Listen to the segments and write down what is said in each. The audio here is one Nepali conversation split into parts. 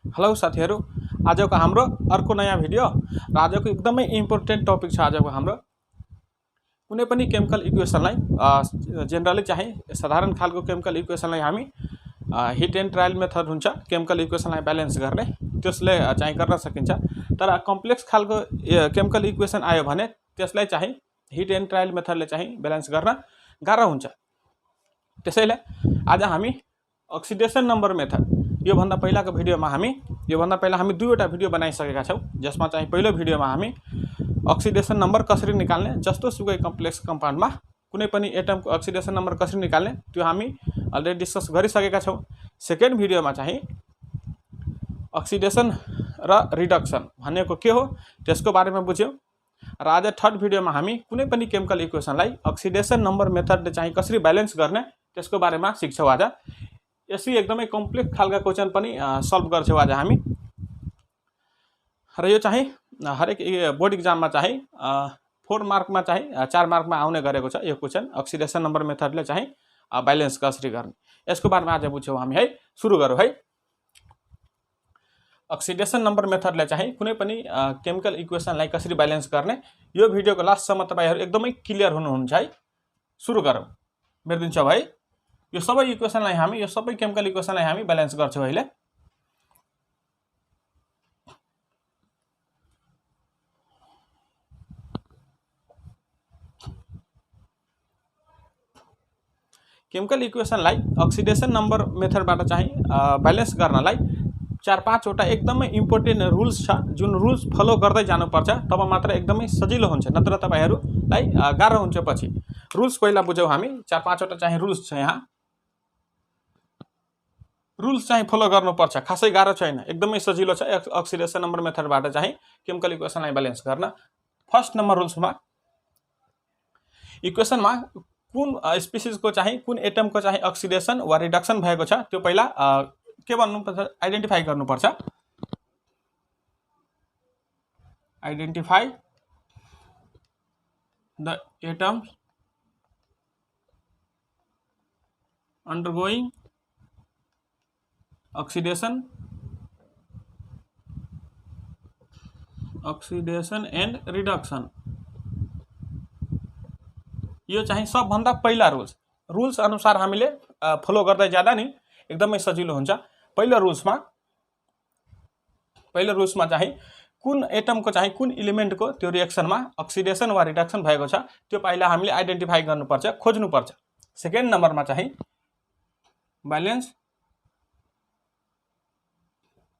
हेलो साथीहरु, आजको हाम्रो अर्को नयाँ भिडियो र आजको एकदमै इम्पोर्टेन्ट टपिक छ। आजको हाम्रो कुनै पनि केमिकल इक्वेसनलाई जेनरली चाहिँ साधारण खालको केमिकल इक्वेसनलाई हामी हिट एन्ड ट्रायल मेथड हुन्छ केमिकल इक्वेसनलाई ब्यालेन्स गर्ने, त्यसले चाहिँ गर्न सकिन्छ। तर कम्प्लेक्स खालको केमिकल इक्वेसन आयो भने त्यसलाई चाहिँ हिट एन्ड ट्रायल मेथडले चाहिँ ब्यालेन्स गर्न गाह्रो हुन्छ। त्यसैले आज हामी अक्सिडेसन नम्बर मेथड यो भन्दा पहिलाको भिडियोमा हामी दुईवटा भिडियो बनाइसकेका छौं, जसमा चाहिँ पहिलो भिडियोमा हामी अक्सिडेसन नम्बर कसरी निकाल्ने, जस्तो सुकै कम्प्लेक्स कम्पाउन्डमा कुनै पनि एटमको अक्सिडेसन नम्बर कसरी निकाल्ने त्यो हामी अलरेडी डिस्कस गरिसकेका छौं। सेकेन्ड भिडियोमा चाहिँ अक्सिडेसन र रिडक्सन भनेको के हो त्यसको बारेमा बुझ्यौं र आज थर्ड भिडियोमा हामी कुनै पनि केमिकल इक्वेसनलाई अक्सिडेसन नम्बर मेथडले चाहिँ कसरी ब्यालेन्स गर्ने त्यसको बारेमा सिक्छौं। आज यसै एकदमै कम्प्लेक्स खालका क्वेशन पनि सल्भ गर्छौं आज हामी। र यो चाहिँ हरेक बोर्ड एक्जाममा चाहिँ 4 मार्कमा चाहिँ 4 मार्कमा आउने गरेको छ यो क्वेशन, अक्सिडेसन नम्बर मेथडले चाहिँ ब्यालेन्स कसरी गर्ने यसको बारेमा आज बुझ्छौं हामी है। सुरु गरौँ है। अक्सिडेसन नम्बर मेथडले चाहिँ कुनै पनि केमिकल इक्वेसनलाई कसरी ब्यालेन्स गर्ने यो भिडियोको लास्टसम्म तपाईहरु एकदमै क्लियर हुनुहुन्छ है। सुरु गरौँ, बिर्दिन्छौँ है। यो सबै इक्वेसनलाई हामी यो सबै केमिकल इक्वेसनलाई हामी ब्यालेन्स गर्छौं अहिले। केमिकल इक्वेसनलाई अक्सिडेसन नम्बर मेथडबाट चाहिँ ब्यालेन्स गर्नलाई 4-5 वटा एकदमै इम्पोर्टेन्ट रुल्स छ, जुन रुल्स फलो गर्दै जानुपर्छ, तब मात्र एकदमै सजिलो हुन्छ, नत्र तपाईहरुलाई गाह्रो हुन्छ पछि। रुल्स पहिला बुझौं हामी। 4-5 वटा चाहिँ रुल्स छ यहाँ। रुल्स चाहिँ फलो गर्नुपर्छ, खासै गाह्रो छैन, एकदमै सजिलो छ अक्सिडेसन नम्बर मेथडबाट चाहिँ केमिकल इक्वेसनलाई ब्यालेन्स गर्न। फर्स्ट नम्बर रुल्समा इक्वेसनमा कुन स्पिसिसको चाहिँ कुन एटमको चाहिँ अक्सिडेसन वा रिडक्सन भएको छ त्यो पहिला के भन्नुपर्छ, आइडेन्टिफाई गर्नुपर्छ। Identify the atoms undergoing oxidation and reduction। यो चाहिँ सबभन्दा पहिला रुल्स अनुसार हामीले फलो गर्दै जाँदा नि एकदमै सजिलो हुन्छ। पहिलो रुल्समा चाहिँ कुन एटमको चाहिँ कुन एलिमेन्टको त्यो रिएक्सनमा अक्सिडेसन वा रिडक्सन भएको छ त्यो पहिला हामीले आइडेन्टिफाई गर्नुपर्छ, खोज्नुपर्छ। सेकेन्ड नम्बरमा चाहिँ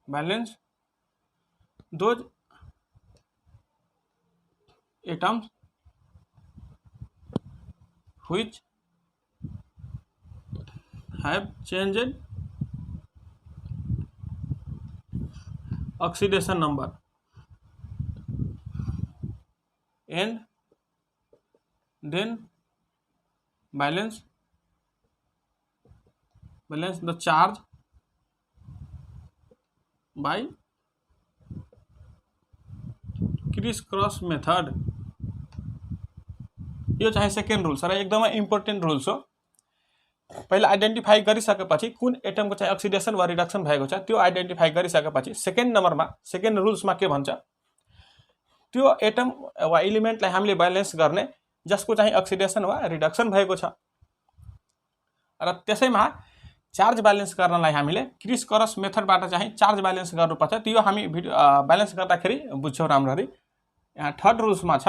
balance those atoms which have changed oxidation number and then balance the charge by criss cross method. यो चाहिँ सेकेन्ड रुल्स र एकदमै इम्पोर्टेन्ट रुल्स हो। पहिला आइडेन्टिफाई गरिसकेपछि कुन एटमको चाहिँ अक्सिडेसन वा रिडक्सन भएको छ त्यो आइडेन्टिफाई गरिसकेपछि सेकेन्ड रुल्समा के भन्छ, त्यो एटम वा एलिमेन्टलाई हामीले ब्यालेन्स गर्ने जसको चाहिँ अक्सिडेसन वा रिडक्सन भएको छ। र त्यसैमा चार्ज ब्यालेन्स गर्नलाई हामीले क्रिस क्रस मेथडबाट चाहिँ चार्ज ब्यालेन्स गर्नुपर्छ। त्यो हामी भिडियो ब्यालेन्स गर्दाखेरि बुझ्छौं राम्ररी। यहाँ थर्ड रुल्समा छ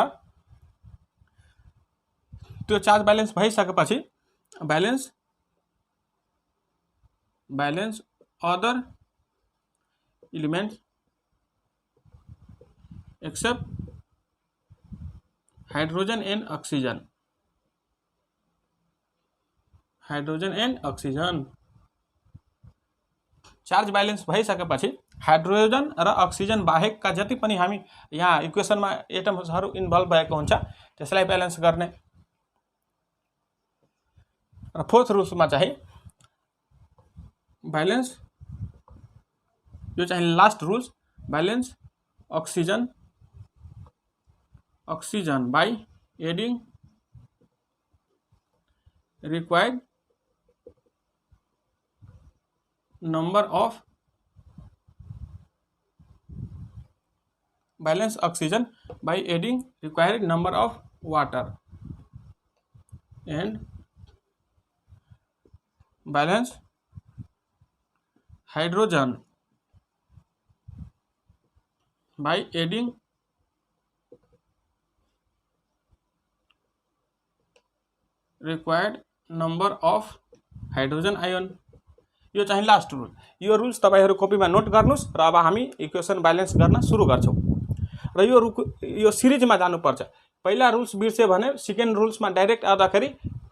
त्यो चार्ज ब्यालेन्स भइसकेपछि balance other elements except hydrogen and oxygen. Charge balance भइसकेपछि हाइड्रोजन र अक्सिजन बाहेकका जति पनि हामी यहाँ इक्वेसनमा एटम्सहरु इन्भल्भ भएको हुन्छ त्यसलाई ब्यालेन्स गर्ने। र फोर्थ रुल्समा चाहिँ ब्यालेन्स, यो चाहिँ last rules, balance oxygen by adding required number of balance oxygen by adding required number of water and balance hydrogen by adding required number of hydrogen ion. यो चाहिँ लास्ट रुल। यो रुल्स तपाईहरु कपीमा नोट गर्नुस् र अब हामी इक्वेसन ब्यालेन्स गर्न सुरु गर्छौं र यो सिरिजमा जानुपर्छ। पहिला रुल्स बिर्से भने सेकेन्ड रुल्समा डाइरेक्ट आउँदाखेरि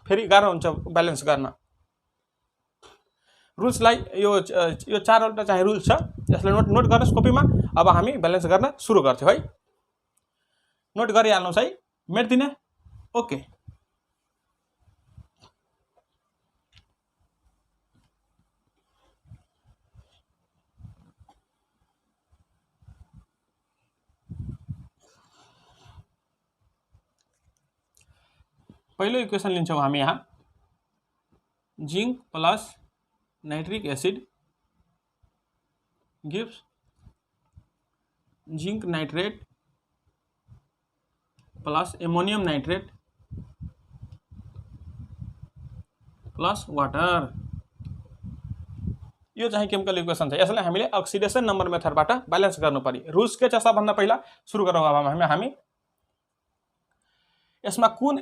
फेरि गाह्रो हुन्छ ब्यालेन्स गर्न। रुल्सलाई यो चारवटा चाहिँ रुल्स छ, यसलाई नोट गर्नुस् कपीमा। अब हामी ब्यालेन्स गर्न सुरु गर्छौं है। नोट गरिहाल्नुस् है, मेट्दिने। ओके, पहिलो इक्वेसन लिन्छौं हामी यहाँ zinc plus nitric acid gives zinc nitrate plus ammonium nitrate plus water. यो चाहिँ केमिकल इक्वेसन छ। यसलाई हामीले अक्सिडेसन नम्बर मेथडबाट ब्यालेन्स गर्नु पर्यो। रुल्स के छ सबभन्दा पहिला सुरु गरौँ। अब हामी यसमा कुन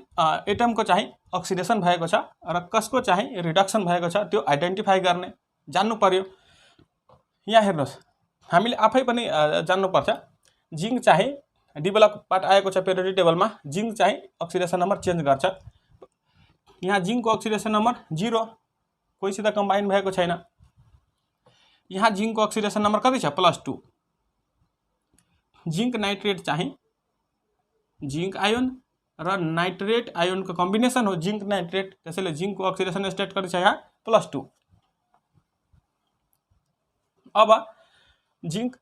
एटमको चाहिँ अक्सिडेसन भएको छ र कसको चाहिँ रिडक्सन भएको छ त्यो आइडेन्टिफाई गर्ने जान्नु पर्यो। यहाँ हेर्नुस्, हामीले आफै पनि जान्नु पर्छ। जिंक चाहिँ डेभलपबाट आएको छ पेरियोडिक टेबलमा। जिंक चाहिँ अक्सिडेसन नम्बर चेन्ज गर्छ। यहाँ जिंकको अक्सिडेसन नम्बर 0, कोहीसित कम्बाइन भएको छैन। यहाँ जिंकको अक्सिडेसन नम्बर कति छ? +2। जिंक नाइट्रेट चाहिँ जिंक आयोन र नाइट्रेट आयोनको कम्बिनेसन हो जिंक नाइट्रेट। त्यसैले जिंकको अक्सिडेसन स्टेट कति छ? यहाँ +2। अब जिंक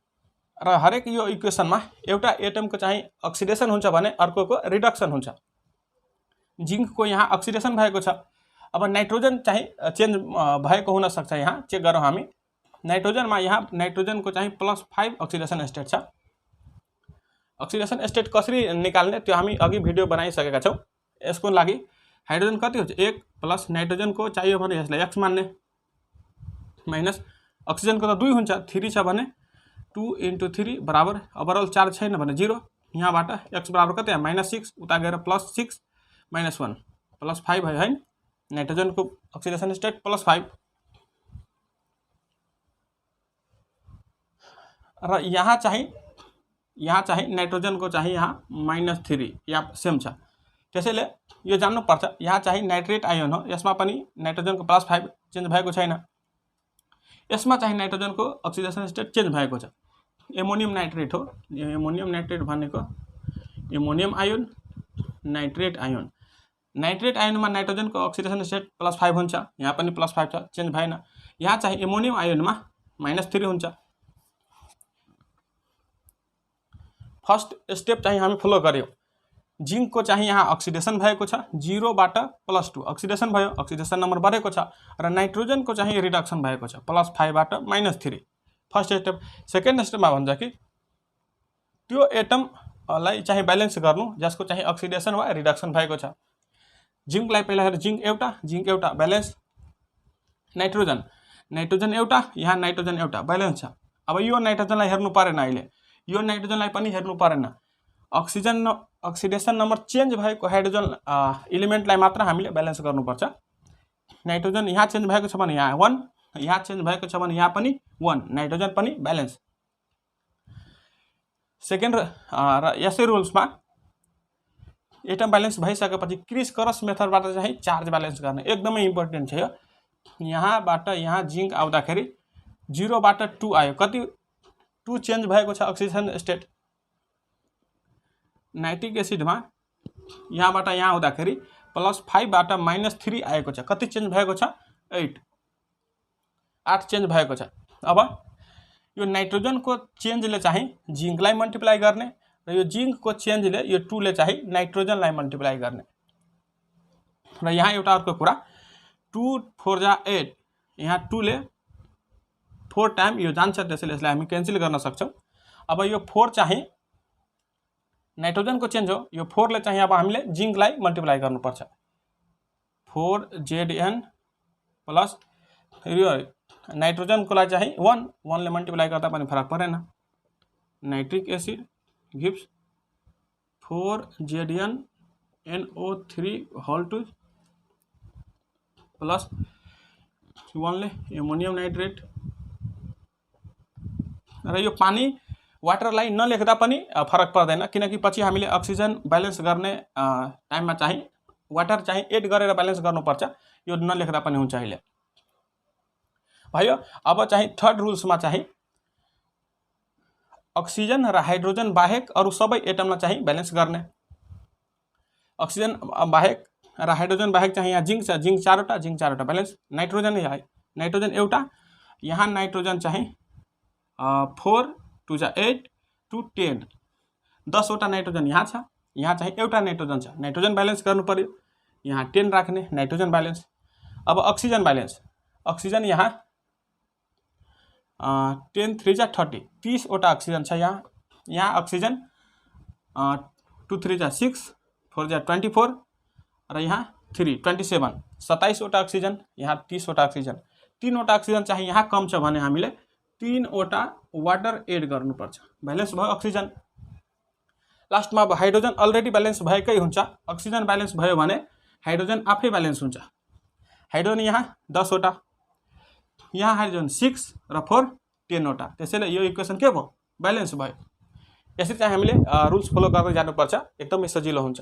र हरेक यो इक्वेसनमा एउटा एटमको चाहिँ अक्सिडेसन हुन्छ भने अर्कोको रिडक्सन हुन्छ। जिंकको यहाँ अक्सिडेसन भएको छ। अब नाइट्रोजन चाहिँ चेन्ज भएको हुन सक्छ। यहाँ चेक गरौँ हामी। नाइट्रोजनमा यहाँ नाइट्रोजनको चाहिँ +5 अक्सिडेसन स्टेट छ। अक्सिडेसन स्टेट कसरी निकाल्ने त्यो हामी अघि भिडियो बनाइसकेका छौं। यसको लागि हाइड्रोजन कति हुन्छ? 1 प्लस नाइट्रोजनको चाहियो भने यसलाई x मान्ने, माइनस अक्सिजनको त 2 हुन्छ, 3 छ भने 2 × 3 बराबर ओभरअल चार्ज छैन भने 0। यहाँबाट x बराबर कति आयो? -6, उता गएर +6 -1 +5 भयो हैन। नाइट्रोजनको अक्सिडेसन स्टेट +5 र यहाँ चाहिँ नाइट्रोजनको चाहिँ यहाँ -3 या सेम छ। त्यसैले यो जान्नु पर्छ। यहाँ चाहिँ नाइट्रेट आयोन हो, यसमा पनि नाइट्रोजनको +5 चेन्ज भएको छैन। यसमा चाहिँ नाइट्रोजनको अक्सिडेसन स्टेट चेन्ज भएको छ। एमोनियम नाइट्रेट हो। यो एमोनियम नाइट्रेट भनेको ammonium ion, nitrate ion. Nitrate आयोनमा नाइट्रोजनको अक्सिडेसन स्टेट +5 हुन्छ। यहाँ पनि +5 छ, चेन्ज भएन। यहाँ चाहिँ एमोनियम आयोनमा -3 हुन्छ। फर्स्ट स्टेप चाहिँ हामी फलो गर्यौं। जिंकको चाहिँ यहाँ अक्सिडेसन भएको छ, 0 बाट +2 अक्सिडेसन भयो, अक्सिडेसन नम्बर बढेको छ र नाइट्रोजनको चाहिँ रिडक्सन भएको छ +5 बाट -3। First step. सेकेन्ड स्टेपमा भन्छ कि त्यो एटमलाई चाहिँ ब्यालेन्स गर्नु जसको चाहिँ अक्सिडेसन वा रिडक्सन भएको छ। जिंकलाई पहिला हेर, जिंक एउटा ब्यालेन्स, नाइट्रोजन एउटा, यहाँ नाइट्रोजन एउटा ब्यालेन्स छ। अब यो नाइट्रोजनलाई हेर्नु परेन, अहिले यो नाइट्रोजनलाई पनि हेर्नु परेन। अक्सिडेसन नम्बर चेन्ज भएको हाइड्रोजन एलिमेन्टलाई मात्र हामीले ब्यालेन्स गर्नुपर्छ। नाइट्रोजन यहाँ चेन्ज भएको छ भने यहाँ 1, यहाँ चेन्ज भएको छ भने यहाँ पनि 1, नाइट्रोजन पनि ब्यालेन्स। सेकेन्ड र यसै रुल्समा एटम ब्यालेन्स भइसकेपछि क्रिस क्रस मेथडबाट चाहिँ चार्ज ब्यालेन्स गर्ने एकदमै इम्पोर्टेन्ट छ यो। यहाँबाट यहाँ जिंक आउँदाखेरि 0 बाट 2 आयो। कति? 2 चेन्ज भएको छ अक्सिडेसन स्टेट। नाइट्रिक एसिडमा यहाँबाट यहाँ आउँदाखेरि +5 बाट -3 आएको छ। कति चेन्ज भएको छ? 8 चेन्ज भएको छ। अब यो नाइट्रोजनको चेन्जले चाहिँ जिंकलाई मल्टिप्लाई गर्ने र यो जिंकको चेन्जले यो 2 ले चाहिँ नाइट्रोजनलाई मल्टिप्लाई गर्ने। र यहाँ एउटा अर्को कुरा, 2 4 जा 8, यहाँ 2 ले 4 टाइम यो जान्छ, त्यसैले यसलाई हामी क्यान्सल गर्न सक्छौं। अब यो 4 चाहिँ नाइट्रोजनको चेन्ज हो यो 4 ले चाहिँ अब हामीले जिंकलाई मल्टिप्लाई गर्नुपर्छ 4Zn प्लस यो नाइट्रोजनको लागि चाहिँ 1 ले मल्टिप्लाई गर्दा पनि फरक परेन nitric acid gives 4ZnNO3 whole two plus 1 ले एमोनियम नाइट्रेट र यो पानी वाटरलाई नलेख्दा पनि फरक पर्दैन किनकि पछि हामीले अक्सिजन ब्यालेन्स गर्ने टाइममा चाहिँ वाटर चाहिँ एड गरेर ब्यालेन्स गर्नुपर्छ यो नलेख्दा पनि हुन्छ अहिले भयो अब चाहिँ थर्ड रुल्समा चाहिँ अक्सिजन र हाइड्रोजन बाहेक अरु सबै एटमलाई चाहिँ ब्यालेन्स गर्ने अक्सिजन बाहेक र हाइड्रोजन बाहेक चाहिँ यहाँ जिंक छ जिंक चारवटा ब्यालेन्स नाइट्रोजन एउटा यहाँ नाइट्रोजन चाहिँ 4 2 जा 8 2 10 10 वटा नाइट्रोजन यहाँ छ यहाँ चाहिँ एउटा नाइट्रोजन छ नाइट्रोजन ब्यालेन्स गर्नु पर्यो यहाँ 10 राख्ने नाइट्रोजन ब्यालेन्स अब अक्सिजन ब्यालेन्स अक्सिजन यहाँ 10 3 जा 30 वटा अक्सिजन छ यहाँ अक्सिजन 2 3 जा 6 4 जा 24 र यहाँ 3 27 27 वटा अक्सिजन यहाँ 30 वटा अक्सिजन 3 वटा अक्सिजन चाहिँ यहाँ कम छ भने हामीले 3 वटा वाटर एड गर्नुपर्छ ब्यालेन्स भयो अक्सिजन लास्टमा अब हाइड्रोजन अलरेडी ब्यालेन्स भएकै हुन्छ अक्सिजन ब्यालेन्स भयो भने हाइड्रोजन आफै ब्यालेन्स हुन्छ हाइड्रोजन यहाँ 10 वटा यहाँ हाइड्रोजन 6 र 4 10 वटा त्यसैले यो इक्वेसन के भयो ब्यालेन्स भयो यसरी चाहिँ हामीले रुल्स फलो गर्दै जानुपर्छ एकदमै सजिलो हुन्छ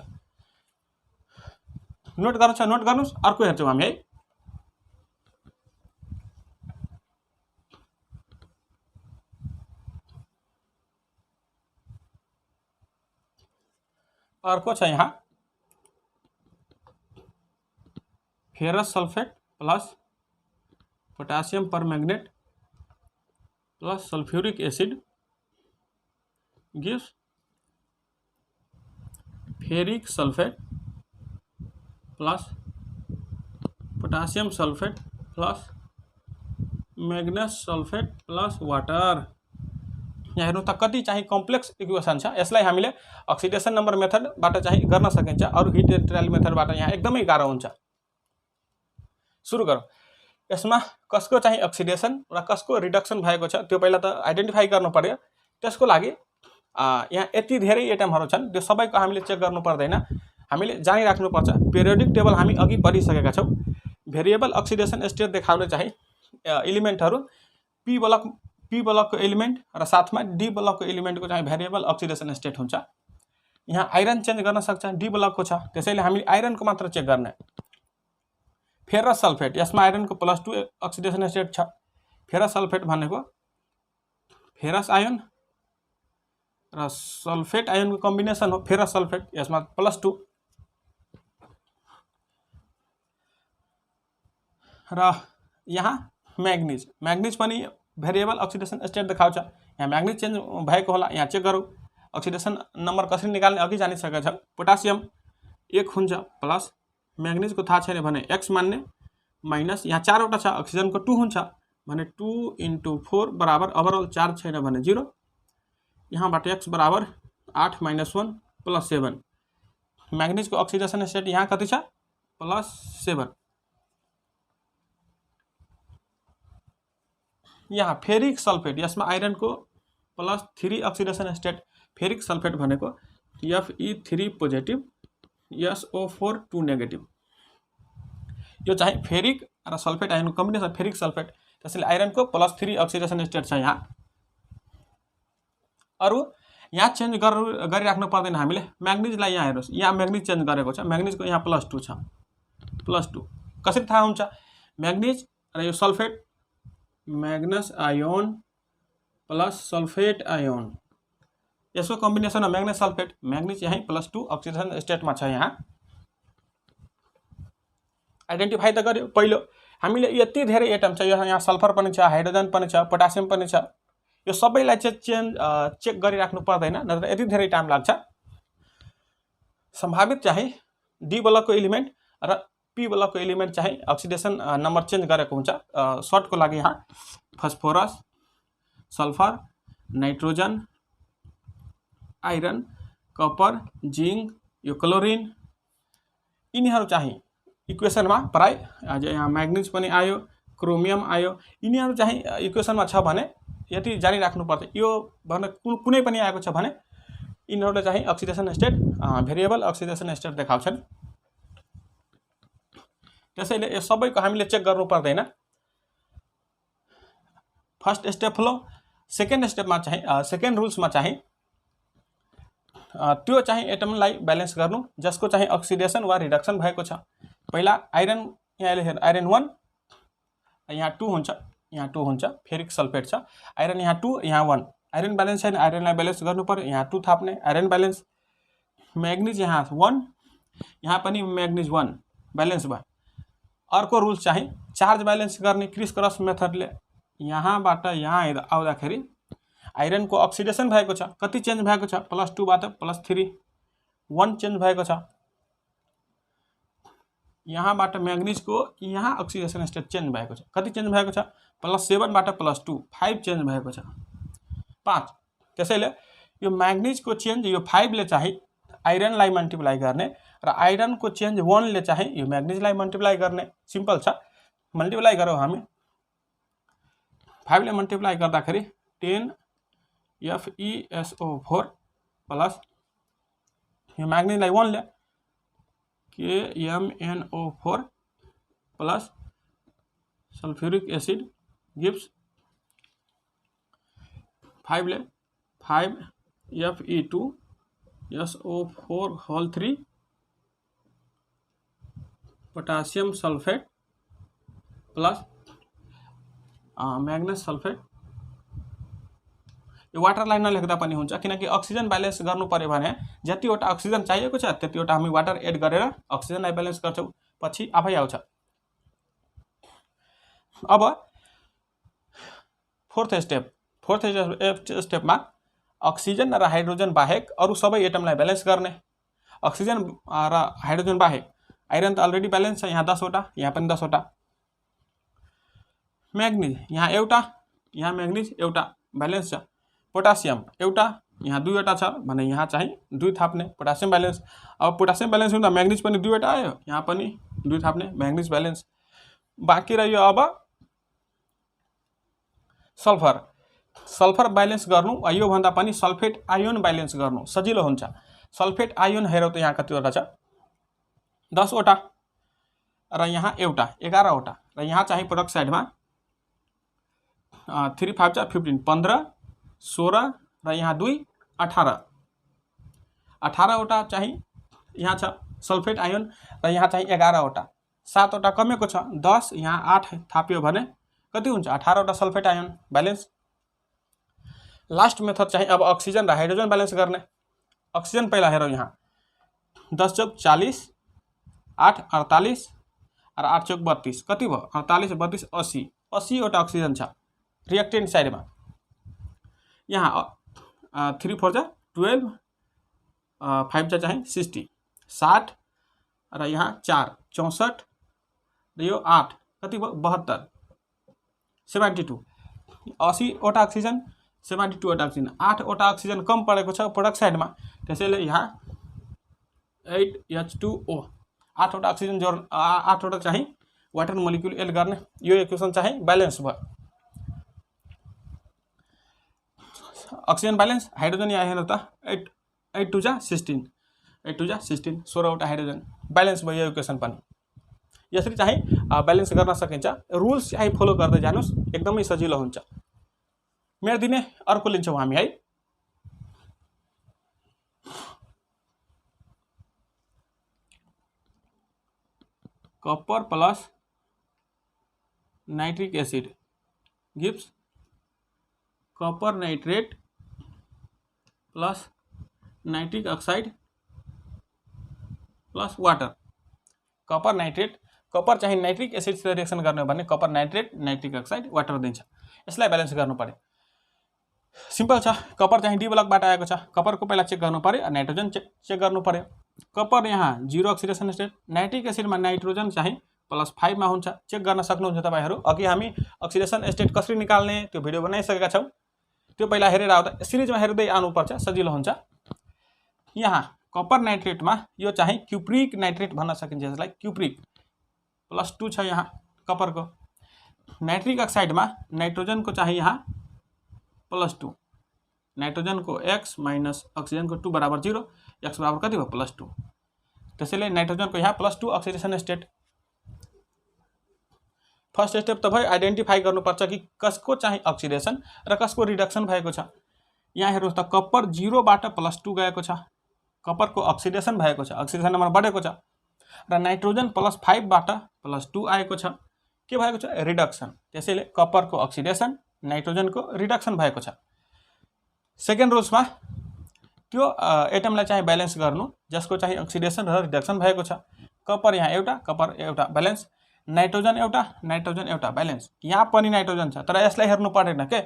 नोट गर्नुस् अर्को हेर्छौं हामी है अर्को छ यहाँ ferrous sulphate plus potassium permanganate plus sulphuric acid gives ferric sulphate plus potassium sulphate plus manganese sulphate plus water यहाँ हेर्नु त कति चाहिँ कम्प्लेक्स इक्वेसन छ यसलाई हामीले अक्सिडेसन नम्बर मेथडबाट चाहिँ गर्न सकिन्छ अरु हिट एन्ड ट्रायल मेथडबाट यहाँ एकदमै गाह्रो हुन्छ सुरु गरौँ यसमा कसको चाहिँ अक्सिडेसन र कसको रिडक्सन भएको छ त्यो पहिला त आइडेन्टिफाई गर्नु पर्यो त्यसको लागि यहाँ यति धेरै एटमहरु छन् त्यो सबैको हामीले चेक गर्नु पर्दैन हामीले जानिराख्नु पर्छ पिरियोडिक टेबल हामी अघि पढिसकेका छौं भेरिएबल अक्सिडेसन स्टेट देखाउने चाहिँ एलिमेन्टहरु पी ब्लकको एलिमेन्ट र साथमा डी ब्लकको एलिमेन्टको चाहिँ भेरिएबल अक्सिडेसन स्टेट हुन्छ यहाँ आइरन चेन्ज गर्न सक्छ डी ब्लकको छ त्यसैले हामी आइरनको मात्र चेक गर्ने फेरस सल्फेट यसमा आइरनको +2 अक्सिडेसन स्टेट छ फेरस सल्फेट भनेको फेरस आयन र सल्फेट आयनको कम्बिनेसन हो फेरस सल्फेट यसमा +2 र यहाँ मैग्निज पनि भेरिएबल अक्सिडेसन स्टेट देखाउँछ यहाँ मैग्निज चेन्ज भएको होला यहाँ चेक गरौँ अक्सिडेसन नम्बर कसरी निकाल्ने अघि जानिसकेका छौं पोटासियम 1 हुन्छ प्लस मैग्निजको थाहा छैन भने x मान्ने माइनस यहाँ 4 वटा छ अक्सिजनको 2 हुन्छ भने 2 * 4 बराबर ओभरअल चार्ज छैन भने 0 यहाँबाट x बराबर 8 - 1 + 7 मैग्निजको अक्सिडेसन स्टेट यहाँ कति छ +7 यहाँ फेरिक सल्फेट यसमा आइरनको +3 अक्सिडेसन स्टेट फेरिक सल्फेट भनेको Fe3 पोजिटिभ SO4 2 नेगेटिभ यो चाहिँ फेरिक र सल्फेट आयनको कम्बिनेसन फेरिक सल्फेट त्यसैले आइरनको +3 अक्सिडेसन स्टेट छ यहाँ अरु यहाँ चेन्ज गरिराख्नु पर्दैन हामीले मैग्निजलाई यहाँ हेर्नुस् यहाँ मैग्निज चेन्ज गरेको छ मैग्निजको यहाँ +2 छ +2 कसरी थाहा हुन्छ मैग्निज र यो sulphate मैग्नेस ion plus sulphate ion यसको कम्बिनेसन हो मैग्नेस सल्फेट मैग्निज यही +2 अक्सिडेसन स्टेटमा छ यहाँ आइडेन्टिफाई त गर्यो पहिलो हामीले यति धेरै एटम छ यहाँ सल्फर पनि छ हाइड्रोजन पनि छ पोटासियम पनि छ यो सबैलाई चेक गरिराख्नु पर्दैन नत्र यति धेरै टाइम लाग्छ सम्भावित चाहिँ डी ब्लकको एलिमेन्ट र पी ब्लकको एलिमेन्ट चाहिँ अक्सिडेसन नम्बर चेन्ज गरेको हुन्छ सर्टको लागि यहाँ phosphorus sulphur nitrogen iron copper zinc यो क्लोरिन यिनीहरू चाहिँ इक्वेसनमा प्राय अझ यहाँ म्याग्निज पनि आयो क्रोमियम आयो यिनीहरू चाहिँ इक्वेसनमा छ भने यति जानिराख्नुपर्छ। यो भने कुनै पनि आएको छ भने यिनीहरूले चाहिँ oxidation state variable oxidation state देखाउँछन्। त्यसैले यो सबैको हामीले चेक गर्नु पर्दैन। फर्स्ट स्टेप फ्लो, सेकेन्ड स्टेपमा चाहिँ सेकेन्ड रुल्समा चाहिँ त्यो चाहिँ एटमलाई ब्यालेन्स गर्नु जसको चाहिँ अक्सिडेसन वा रिडक्सन भएको छ। पहिला आइरन यहाँ हेर आइरन 1 यहाँ 2 हुन्छ, यहाँ 2 हुन्छ, फेरिक सल्फेट छ, आइरन यहाँ 2 यहाँ 1, आइरन ब्यालेन्स छैन, आइरनलाई ब्यालेन्स गर्नु पर्यो, यहाँ 2 थाप्ने आइरन ब्यालेन्स। म्याग्निज यहाँ 1 यहाँ पनि म्याग्निज 1 ब्यालेन्स भयो। अर्को रुल्स चाहिँ चार्ज ब्यालेन्स गर्ने क्रिस क्रस मेथडले यहाँबाट यहाँ आउँदाखेरि आइरनको अक्सिडेसन भएको छ, कति चेन्ज भएको छ +2 बाट +3 1 चेन्ज भएको छ। यहाँबाट म्याग्निजको यहाँ अक्सिडेसन स्टेट चेन्ज भएको छ, कति चेन्ज भएको छ +7 बाट +2 5 चेन्ज भएको छ 5। त्यसैले यो म्याग्निजको चेन्ज यो 5 ले चाहिँ आइरनलाई मल्टिप्लाई गर्ने र आइरनको चेन्ज 1 ले चाहिँ यो म्याग्निजलाई मल्टिप्लाई गर्ने। सिम्पल छ, मल्टिप्लाई गरौँ हामी 5 ले मल्टिप्लाई गर्दाखेरि 10 FeSO4 प्लस यो म्याग्निजलाई 1 ले KMnO4 plus sulphuric acid gives 5 ले 5 Fe2SO4 whole 3 potassium sulphate plus manganese sulphate. यो वाटरलाई नलेख्दा पनि हुन्छ किनकि अक्सिजन ब्यालेन्स गर्नु पर्यो भने जतिवटा अक्सिजन चाहिएको छ त्यतिवटा हामी वाटर एड गरेर अक्सिजनलाई ब्यालेन्स गर्छौं, पछि आफै आउँछ। अब फोर्थ स्टेपमा अक्सिजन र हाइड्रोजन बाहेक अरु सबै एटमलाई ब्यालेन्स गर्ने। अक्सिजन र हाइड्रोजन बाहेक आइरन त अलरेडी ब्यालेन्स छ, यहाँ 10 वटा, यहाँ पनि 10 वटा। मैग्निज यहाँ एउटा, यहाँ मैग्निज एउटा ब्यालेन्स छ। पोटासियम एउटा, यहाँ 2 वटा छ भने यहाँ चाहिँ 2 थाप्ने पोटासियम ब्यालेन्स। अब पोटासियम ब्यालेन्स हुँदा मैग्निज पनि 2 वटा आयो, यहाँ पनि 2 थाप्ने मैग्निज ब्यालेन्स। बाँकी रह्यो अब सल्फर। सल्फर ब्यालेन्स गर्नु यो भन्दा पनि सल्फेट आयोन ब्यालेन्स गर्नु सजिलो हुन्छ। सल्फेट आयोन हेरौँ त यहाँ कतिवटा छ 10 वटा र यहाँ एउटा 11 वटा र यहाँ चाहिँ प्रोडक्ट साइडमा 3 5 15 15 16 र यहाँ 2 18 18 वटा चाहिँ यहाँ छ सल्फेट आयोन र यहाँ चाहिँ 11 वटा 7 वटा कमेको छ 10 यहाँ 8 थाप्यो भने कति हुन्छ 18 वटा sulphate ion balance. Last method चाहिँ अब अक्सिजन र हाइड्रोजन ब्यालेन्स गर्ने। अक्सिजन पहिला हेरौँ यहाँ 10 चौक 40 8 48 र 8 चौक 32 कति भयो 48 32 80 80 वटा अक्सिजन छ रिएक्टेन्ट साइडमा। यहाँ 3 4 जा 12 5 जा चाहिँ 60 60 र यहाँ 4 64 र यो 8 कति भयो 72 72 80 वटा अक्सिजन 72 वटा अक्सिजन। 8 वटा अक्सिजन कम परेको छ प्रोडक्ट साइडमा, त्यसैले यहाँ 8H2O 8 वटा अक्सिजन जोड 8 वटा चाहिँ वाटर मोलिक्युल एड गर्ने। यो इक्वेसन चाहिँ ब्यालेन्स भयो। अक्सिजन ब्यालेन्स, हाइड्रोजन यहाँ हेर्नु त 8 2 जा 16 8 2 जा 16 16 वटा हाइड्रोजन ब्यालेन्स भयो। यो इक्वेसन पनि यसरी चाहिँ ब्यालेन्स गर्न सकिन्छ। रुल्स चाहिँ फलो गर्दै जानुस्, एकदमै सजिलो हुन्छ। मेरो दिने अर्को लिन्छौँ हामी है। Copper plus nitric acid gives copper nitrate plus nitric oxide plus water. Copper nitrate, copper चाहिँ नाइट्रिक एसिड रिएक्सन गर्ने भने copper nitrate nitric oxide water दिन्छ। यसलाई ब्यालेन्स गर्नु पर्यो। सिम्पल छ। कपर चाहिँ डी ब्लकबाट आएको छ, कपरको पहिला चेक गर्नु पर्यो, नाइट्रोजन चेक गर्नु पर्यो। कपर यहाँ 0 अक्सिडेसन स्टेट, नाइट्रिक एसिडमा नाइट्रोजन चाहिँ +5 मा हुन्छ। चेक गर्न सक्नुहुन्छ तपाईहरु। अघि हामी अक्सिडेसन स्टेट कसरी निकाल्ने त्यो भिडियो बनाइसकेका छौं, त्यो पहिला हेरेर आउँदा सिरिजमा हेर्दै आउनुपर्छ, सजिलो हुन्छ। यहाँ कपर नाइट्रेटमा यो चाहिँ क्युप्रिक नाइट्रेट भन्न सकिन्छ, यसलाई क्युप्रिक +2 छ यहाँ कपरको। नाइट्रिक अक्साइडमा नाइट्रोजनको चाहिँ यहाँ +2, नाइट्रोजनको x माइनस अक्सिजनको 2 बराबर 0, x बराबर कति भयो +2। त्यसैले नाइट्रोजनको यहाँ +2 अक्सिडेसन स्टेट। फर्स्ट स्टेप त भयो, आइडेन्टिफाई गर्नुपर्छ कि कसको चाहिँ अक्सिडेसन र कसको रिडक्सन भएको छ। यहाँ हेर्नुहोस् त कपर 0 बाट +2 गएको छ, कपरको अक्सिडेसन भएको छ, अक्सिडेसन नम्बर बढेको छ र नाइट्रोजन +5 बाट +2 आएको छ, के भएको छ रिडक्सन। त्यसैले कपरको अक्सिडेसन नाइट्रोजनको रिडक्सन भएको छ। सेकेन्ड रुल्समा त्यो एटमलाई चाहिँ ब्यालेन्स गर्नु जसको चाहिँ अक्सिडेसन र रिडक्सन भएको छ। कपर यहाँ एउटा, कपर एउटा ब्यालेन्स, नाइट्रोजन एउटा ब्यालेन्स। यहाँ पनि नाइट्रोजन छ तर यसलाई हेर्नु पर्दैन के,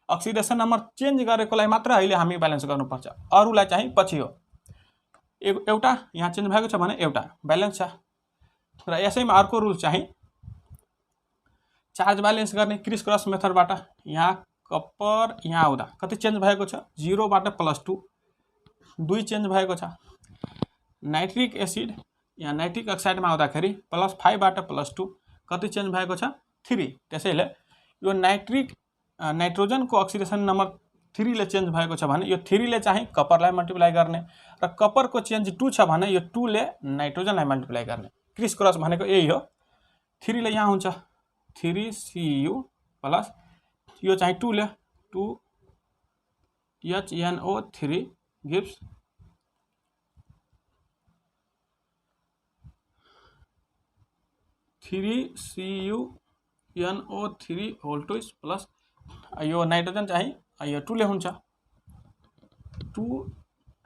अक्सिडेसन नम्बर चेन्ज गरेकोलाई मात्र अहिले हामी ब्यालेन्स गर्नुपर्छ, अरूलाई चाहिँ पछि हो। एउटा यहाँ चेन्ज भएको छ भने एउटा ब्यालेन्स छ। र यसैमा अर्को रुल चाहिँ चार्ज ब्यालेन्स गर्ने क्रिस क्रस मेथडबाट। यहाँ कपर यहाँ आउँदा कति चेन्ज भएको छ 0 बाट +2, 2 चेन्ज भएको छ। नाइट्रिक एसिड यहाँ नाइट्रिक अक्साइडमा आउँदाखेरि +5 बाट +2 कति चेन्ज भएको छ 3। त्यसैले यो नाइट्रोजनको अक्सिडेसन नम्बर 3 ले चेन्ज भएको छ भने यो 3 ले चाहिँ कपरलाई मल्टिप्लाई गर्ने र कपरको चेन्ज 2 छ भने यो 2 ले नाइट्रोजनलाई मल्टिप्लाई गर्ने। क्रिस क्रस भनेको यही हो। 3 ले यहाँ हुन्छ 3Cu प्लस यो चाहिँ 2 ले 2HNO3 gives 3CuNO3 whole twist plus यो नाइट्रोजन चाहिँ यो 2 ले हुन्छ 2।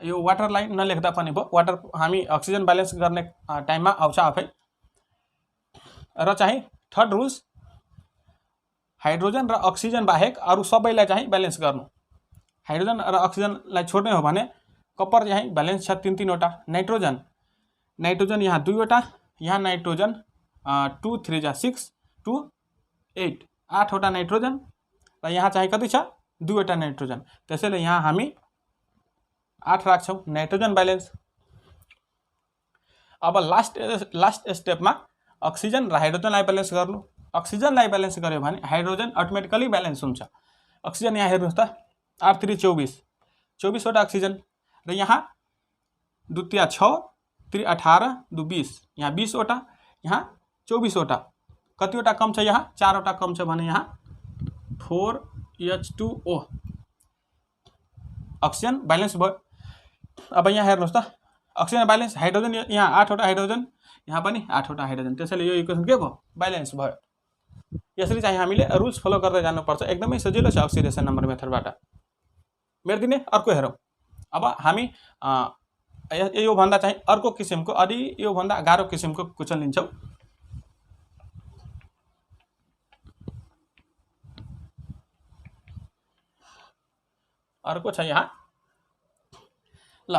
यो वाटरलाई नलेख्दा पनि भयो, वाटर हामी अक्सिजन ब्यालेन्स गर्ने टाइममा आउँछ आफै। र चाहिँ थर्ड रुल्स हाइड्रोजन र अक्सिजन बाहेक अरू सबैलाई चाहिँ ब्यालेन्स गर्नु। हाइड्रोजन र अक्सिजनलाई छोड्ने हो भने कपर चाहिँ ब्यालेन्स छ 3 वटा। नाइट्रोजन यहाँ 2 वटा, यहाँ नाइट्रोजन 2 3 जा 6 2 8 8 वटा नाइट्रोजन र यहाँ चाहिँ कति छ 2 वटा नाइट्रोजन। त्यसैले यहाँ हामी 8 राख्छौँ नाइट्रोजन ब्यालेन्स। अब लास्ट स्टेपमा अक्सिजन र हाइड्रोजनलाई ब्यालेन्स गर्नु। अक्सिजनलाई ब्यालेन्स गर्यो भने हाइड्रोजन अटोमेटिकली ब्यालेन्स हुन्छ। अक्सिजन यहाँ हेर्नुहोस् त 8 3 24 वटा अक्सिजन र यहाँ 2 3 6 3 18 2 20, यहाँ 20 वटा, यहाँ 24 वटा। कतिवटा कम छ यहाँ 4 वटा कम छ भने यहाँ 4H2O अक्सिजन ब्यालेन्स भयो। अब यहाँ हेर्नुहोस् त अक्सिजन ब्यालेन्स, हाइड्रोजन यहाँ 8 वटा हाइड्रोजन, यहाँ पनि 8 वटा हाइड्रोजन। त्यसैले यो इक्वेसन के भयो ब्यालेन्स भयो। यसरी चाहिँ हामीले रुल्स फलो गर्दै जानुपर्छ। एकदमै सजिलो छ अक्सिडेसन नम्बर मेथडबाट। मेर्दिने अर्को हेरौँ। अब हामी यो भन्दा चाहिँ अर्को किसिमको अलि यो भन्दा गाह्रो किसिमको क्वेशन लिन्छौँ। अर्को छ यहाँ ल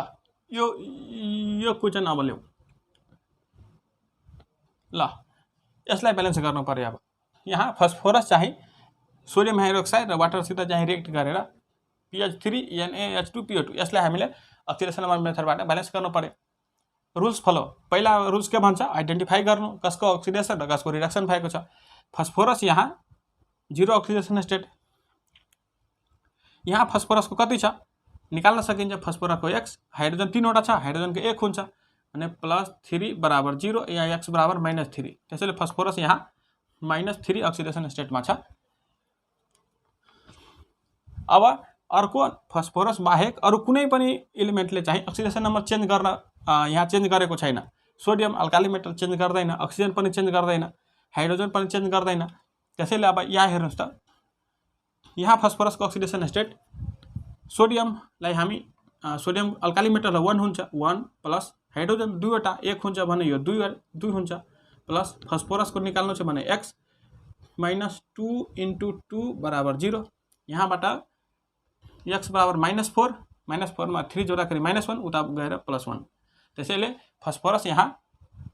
यो क्वेशन अब ल्याऊ ल, यसलाई ब्यालेन्स गर्नु पर्यो। अब यहाँ फस्फोरस चाहिँ सोडियम हाइड्रोक्साइड र वाटरसित चाहिँ रिएक्ट गरेर PH3NaH2PO2 यसलाई हामीले अक्सिडेसन नम्बर मेथडबाट ब्यालेन्स गर्नु पर्यो। Rules follow. पहिला रुल्स के भन्छ आइडेन्टिफाई गर्नु कसको अक्सिडेसन र कसको रिडक्सन भएको छ। फस्फोरस यहाँ 0 अक्सिडेसन स्टेट। यहाँ फस्फोरसको कति छ निकाल्न सकिन्छ। फस्फोरसको x, हाइड्रोजन 3 वटा छ, हाइड्रोजनको 1 हुन्छ भने +3 बराबर 0 या x बराबर -3। त्यसैले फस्फोरस यहाँ -3 अक्सिडेसन स्टेटमा छ। अब अर्को फस्फोरस बाहेक अरू कुनै पनि एलिमेन्टले चाहिँ अक्सिडेसन नम्बर चेन्ज गर्न यहाँ चेन्ज गरेको छैन। सोडियम अल्काली मेटल चेन्ज गर्दैन, अक्सिजन पनि चेन्ज गर्दैन, हाइड्रोजन पनि चेन्ज गर्दैन। त्यसैले अब यहाँ हेर्नुहोस् त यहाँ फस्फोरसको अक्सिडेसन स्टेट सोडियमलाई हामी सोडियम अल्काली मेटल 1 हुन्छ 1 प्लस हाइड्रोजन 2 वटा 1 हुन्छ भने यो 2 हुन्छ प्लस फस्फोरसको निकाल्नु छ भने x -2 × 2 बराबर 0। यहाँबाट x बराबर -4, -4 मा 3 जोड्दाखेरि -1 उता गएर +1। त्यसैले फस्फोरस यहाँ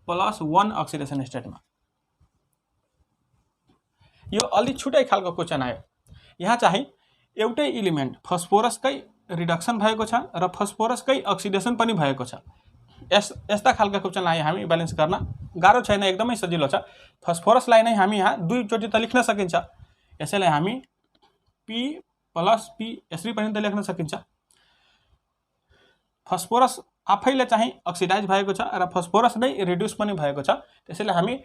+1 अक्सिडेसन स्टेटमा। यो अलि छुटै खालको क्वेशन आयो। यहाँ चाहिँ एउटै एलिमेन्ट फस्फोरसकै रिडक्सन भएको छ र फस्फोरसकै अक्सिडेसन पनि भएको छ। यस्ता खालका क्वेसनलाई हामी ब्यालेन्स गर्न गाह्रो छैन, एकदमै सजिलो छ। फस्फोरसलाई नै हामी यहाँ दुईचोटि त लेख्न सकिन्छ। यसैलाई हामी P + P यसरी पनि त लेख्न सकिन्छ। फस्फोरस आफैले चाहिँ अक्सिडाइज भएको छ र फस्फोरस नै रिड्युस पनि भएको छ। त्यसैले हामी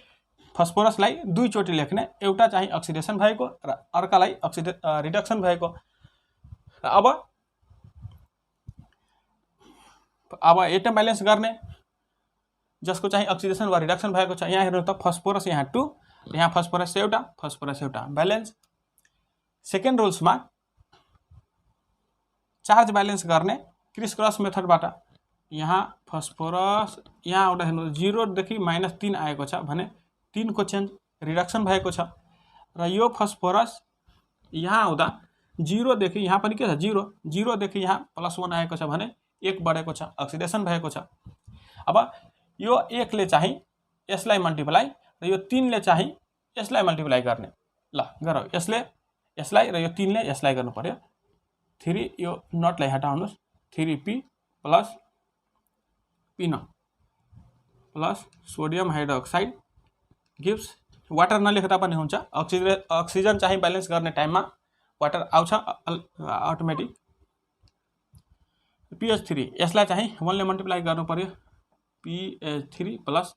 फस्फोरसलाई दुईचोटि लेख्ने, एउटा चाहिँ अक्सिडेसन भएको र अर्कालाई रिडक्सन भएको। अब एटम ब्यालेन्स गर्ने जसको चाहिँ अक्सिडेसन वा रिडक्सन भएको छ। यहाँ हेर्नु त फस्फोरस यहाँ 2, यहाँ फस्फोरस एउटा ब्यालेन्स। सेकेन्ड रुल्समा चार्ज ब्यालेन्स गर्ने क्रिस क्रस मेथडबाट यहाँ फस्फोरस यहाँ एउटा हेर्नु 0 देखि -3 आएको छ भने 3 को चेन्ज रिडक्सन भएको छ र यो फस्फोरस यहाँ आउँदा 0 देखि यहाँ पनि के छ 0 देखि यहाँ +1 आएको छ भने 1 बढेको छ, अक्सिडेसन भएको छ। अब यो 1 ले चाहिँ यसलाई मल्टिप्लाई र यो 3 ले चाहिँ यसलाई मल्टिप्लाई गर्ने। ल गरौँ, यसलाई र यो 3 ले यसलाई गर्नु पर्यो। 3 यो नटलाई हटाउनुस्, 3P + P0 plus sodium hydroxide gives water नलेख्दा पनि हुन्छ। अक्सिजन चाहिँ ब्यालेन्स गर्ने टाइममा वाटर आउँछ अटोमेटिक। PH3 यसलाई चाहिँ 1 ले मल्टिप्लाई गर्नु पर्यो, PH3 प्लस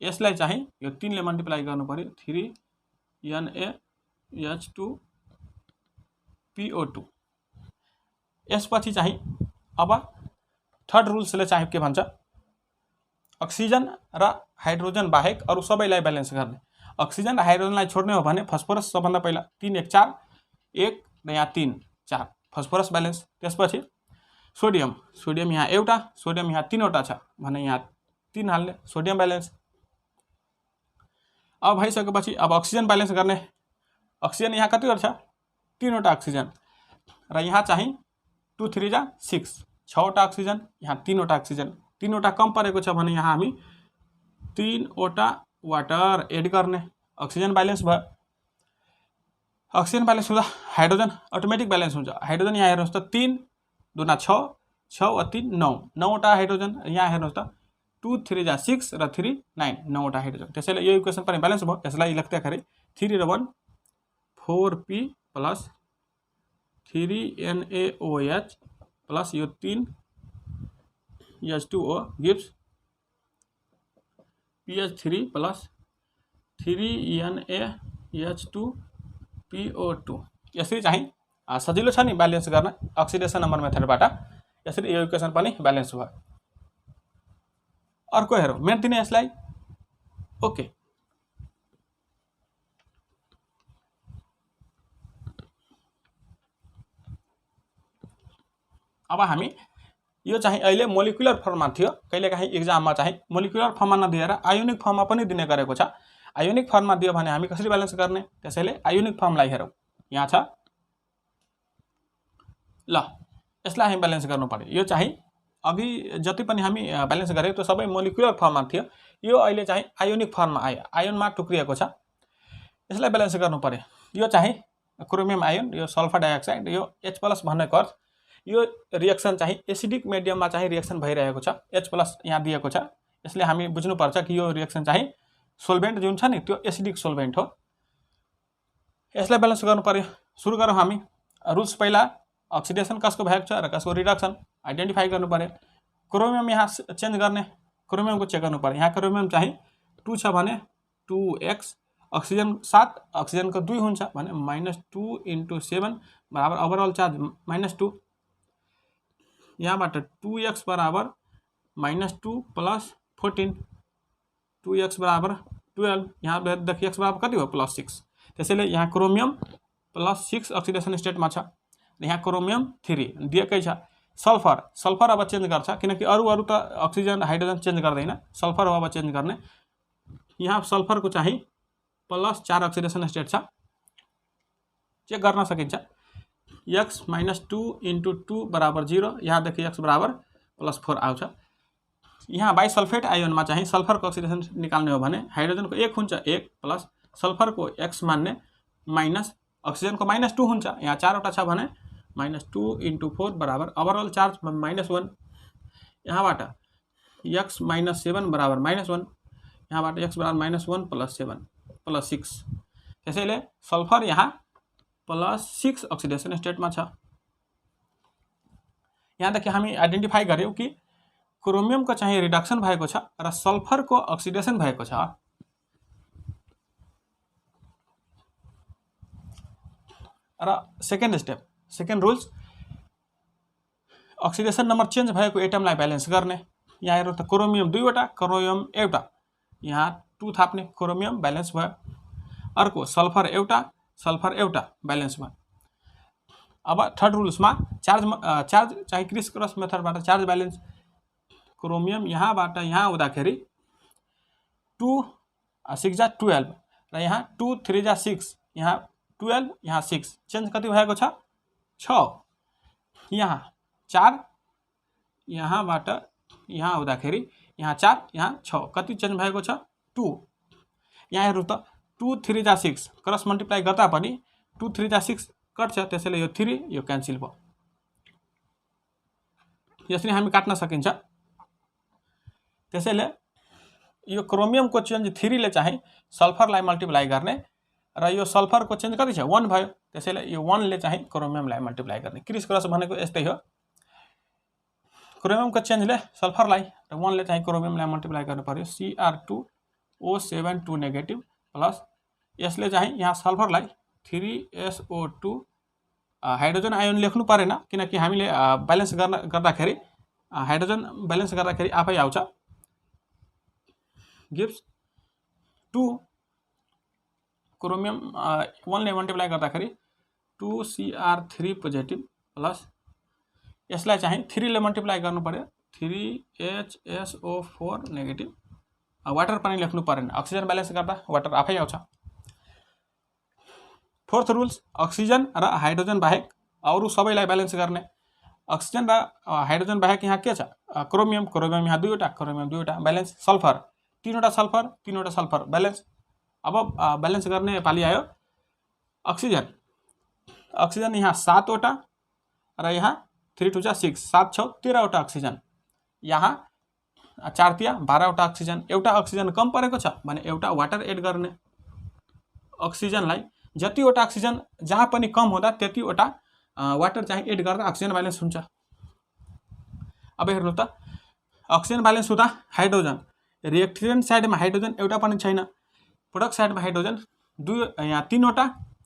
यसलाई चाहिँ यो 3 ले मल्टिप्लाई गर्नु पर्यो, 3NaH2PO2। यसपछि चाहिँ अब थर्ड रुल्सले चाहिँ के भन्छ, अक्सिजन र हाइड्रोजन बाहेक अरू सबैलाई ब्यालेन्स गर्ने। अक्सिजन र हाइड्रोजनलाई छोड्ने हो भने फस्फोरस सबभन्दा पहिला 3 1 4 1 र यहाँ 3 4 फस्फोरस ब्यालेन्स। त्यसपछि सोडियम यहाँ एउटा, सोडियम यहाँ 3 वटा छ भने यहाँ 3 हाल्ने, सोडियम ब्यालेन्स। अब भइसकेपछि अब अक्सिजन ब्यालेन्स गर्ने। अक्सिजन यहाँ कतिवटा छ 3 वटा अक्सिजन र यहाँ चाहिँ 2 3 जा 6 6 वटा अक्सिजन, यहाँ 3 वटा अक्सिजन, 3 वटा कम परेको छ भने यहाँ हामी 3 वटा वाटर एड गर्ने। अक्सिजन ब्यालेन्स भयो। अक्सिजन ब्यालेन्स हुँदा हाइड्रोजन अटोमेटिक ब्यालेन्स हुन्छ। हाइड्रोजन यहाँ हेर्नुहोस् त 3 2 6 6 व 3 9 वटा हाइड्रोजन, यहाँ हेर्नुहोस् त 2 3 जा 6 र 3 9 9 वटा हाइड्रोजन। त्यसैले यो इक्वेसन पनि ब्यालेन्स भयो। यसलाई लेख्दाखेरि 3 र 1 4P प्लस 3NaOH प्लस यो 3 H2O gives PH3 plus 3NaH2PO2। यसरी चाहिँ सजिलो छ नि ब्यालेन्स गर्न अक्सिडेसन नम्बर मेथडबाट। यसरी यो इक्वेसन पनि ब्यालेन्स भयो। अर्को हेरौँ, मेट्दिने यसलाई। ओके, अब हामी यो चाहिँ अहिले मोलिकुलर फर्ममा थियो, कहिलेकाहीँ एक्जाममा चाहिँ मोलिकुलर फर्ममा नदिएर आयोनिक फर्ममा पनि दिने गरेको छ। आयोनिक फर्ममा दियो भने हामी कसरी ब्यालेन्स गर्ने, त्यसैले आयोनिक फर्मलाई हेरौँ। यहाँ छ, ल यसलाई हामी ब्यालेन्स गर्नु पर्यो। यो चाहिँ अघि जति पनि हामी ब्यालेन्स गरेको त्यो सबै मोलिकुलर फर्ममा थियो, यो अहिले चाहिँ आयोनिक फर्ममा आयो, आयोनमा टुक्रिएको छ। यसलाई ब्यालेन्स गर्नु पर्यो। यो चाहिँ क्रोमियम आयोन, यो सल्फर डाइअक्साइड, यो H+ भनेको अर्थ यो रिएक्सन चाहिँ एसिडिक मिडियममा चाहिँ रिएक्सन भइरहेको छ, H+ यहाँ दिएको छ। यसले हामी बुझ्नुपर्छ कि यो रिएक्सन चाहिँ सोल्भेन्ट जुन छ नि त्यो एसिडिक सोल्भेन्ट हो। यसलाई ब्यालेन्स गर्नु पर्यो। सुरु गरौँ हामी। रुल्स पहिला अक्सिडेसन कसको भएको छ र कसको रिडक्सन आइडेन्टिफाई गर्नु पर्यो। क्रोमियम यहाँ चेन्ज गर्ने, क्रोमियमको चेक गर्नु पर्यो। यहाँ क्रोमियम चाहिँ 2 छ भने 2x, अक्सिजन 7 अक्सिजनको 2 हुन्छ भने -2 × 7 बराबर ओभरअल चार्ज -2। यहाँबाट 2x बराबर -2 प्लस 14, 2x बराबर 12, यहाँ देखिए x बराबर कति हो +6। त्यसैले यहाँ क्रोमियम +6 अक्सिडेसन स्टेटमा छ। यहाँ क्रोमियम 3 दिएकै छ। सल्फर अब चेन्ज गर्छ किनकि अरू त अक्सिजन हाइड्रोजन चेन्ज गर्दैन, सल्फर अब चेन्ज गर्ने। यहाँ सल्फरको चाहिँ +4 अक्सिडेसन स्टेट छ, चेक गर्न सकिन्छ। x -2 × 2 बराबर 0, यहाँदेखि x बराबर +4 आउँछ। यहाँ बाइसल्फेट आयोनमा चाहिँ सल्फरको अक्सिडेसन निकाल्ने हो भने हाइड्रोजनको 1 हुन्छ, 1 प्लस सल्फरको x मान्ने माइनस अक्सिजनको -2 हुन्छ। यहाँ 4 वटा छ भने -2 × 4 बराबर ओभरअल चार्ज -1 यहाँबाट x - 7 बराबर -1 यहाँबाट x बराबर -1 + 7 + 6 त्यसैले सल्फर यहाँ +6 अक्सिडेसन स्टेटमा छ। यहाँदेखि हामी आइडेन्टिफाई गर्यौं कि क्रोमियमको चाहिँ रिडक्सन भएको छ र सल्फरको अक्सिडेसन भएको छ। र second step, second rules, oxidation number change भएको एटमलाई ब्यालेन्स गर्ने। यहाँ हेर्नु त क्रोमियम 2 वटा, क्रोमियम एउटा, यहाँ 2 थाप्ने, क्रोमियम ब्यालेन्स भयो। अर्को सल्फर एउटा ब्यालेन्स भयो। अब थर्ड रुल्समा चार्ज चाहिँ क्रिस क्रस मेथडबाट चार्ज ब्यालेन्स, क्रोमियम यहाँबाट यहाँ आउँदाखेरि 2 6 जा 12 र यहाँ 2 3 जा 6 यहाँ 12 यहाँ 6 चेन्ज कति भएको छ 6। यहाँ 4 यहाँबाट यहाँ आउँदाखेरि यहाँ 4 यहाँ 6 कति चेन्ज भएको छ 2। यहाँ हेर्नु त 2 3 जा 6 क्रस मल्टिप्लाई गर्दा पनि 2 3 जा 6 कट्छ, त्यसैले यो 3 यो क्यान्सल भयो। यसरी हामी काट्न सकिन्छ। त्यसैले यो क्रोमियमको चेन्ज 3 ले चाहिँ सल्फरलाई मल्टिप्लाई गर्ने र यो सल्फरको चेन्ज कति छ 1 भयो, त्यसैले यो 1 ले चाहिँ क्रोमियमलाई मल्टिप्लाई गर्ने। क्रिस क्रस भनेको यस्तै हो। क्रोमियमको चेन्जले सल्फरलाई र 1 ले चाहिँ क्रोमियमलाई मल्टिप्लाई गर्नु पर्यो। Cr2O7 2 नेगेटिभ प्लस यसले चाहिँ यहाँ सल्फरलाई 3SO2 हाइड्रोजन आयोन लेख्नु परेन, किनकि हामीले ब्यालेन्स गर्दाखेरि हाइड्रोजन ब्यालेन्स गर्दाखेरि आफै आउँछ। गिव्स 2 क्रोमियम 1 ले मल्टिप्लाई गर्दाखेरि 2Cr3 पोजिटिभ प्लस यसलाई चाहिँ 3 ले मल्टिप्लाई गर्नु पर्यो 3HSO4 नेगेटिभ। वाटर पनि लेख्नु परेन, अक्सिजन ब्यालेन्स गर्दा वाटर आफै आउँछ। फोर्थ रुल्स, अक्सिजन र हाइड्रोजन बाहेक अरू सबैलाई ब्यालेन्स गर्ने। अक्सिजन र हाइड्रोजन बाहेक यहाँ के छ क्रोमियम यहाँ 2 वटा, क्रोमियम 2 वटा ब्यालेन्स। सल्फर 3 वटा सल्फर ब्यालेन्स। अब ब्यालेन्स गर्ने पाली आयो अक्सिजन यहाँ 7 वटा र यहाँ 3 2 जा 6 7 6 13 वटा अक्सिजन, यहाँ 4 तिया 12 वटा अक्सिजन। एउटा अक्सिजन कम परेको छ भने एउटा वाटर एड गर्ने। अक्सिजनलाई जतिवटा अक्सिजन जहाँ पनि कम हुँदा त्यतिवटा वाटर चाहिँ एड गर्दा अक्सिजन ब्यालेन्स हुन्छ। अब हेर्नु त अक्सिजन ब्यालेन्स हुँदा हाइड्रोजन रिएक्टेन्ट साइडमा हाइड्रोजन एउटा पनि छैन, प्रोडक्ट साइडमा हाइड्रोजन 2 यहाँ 3 वटा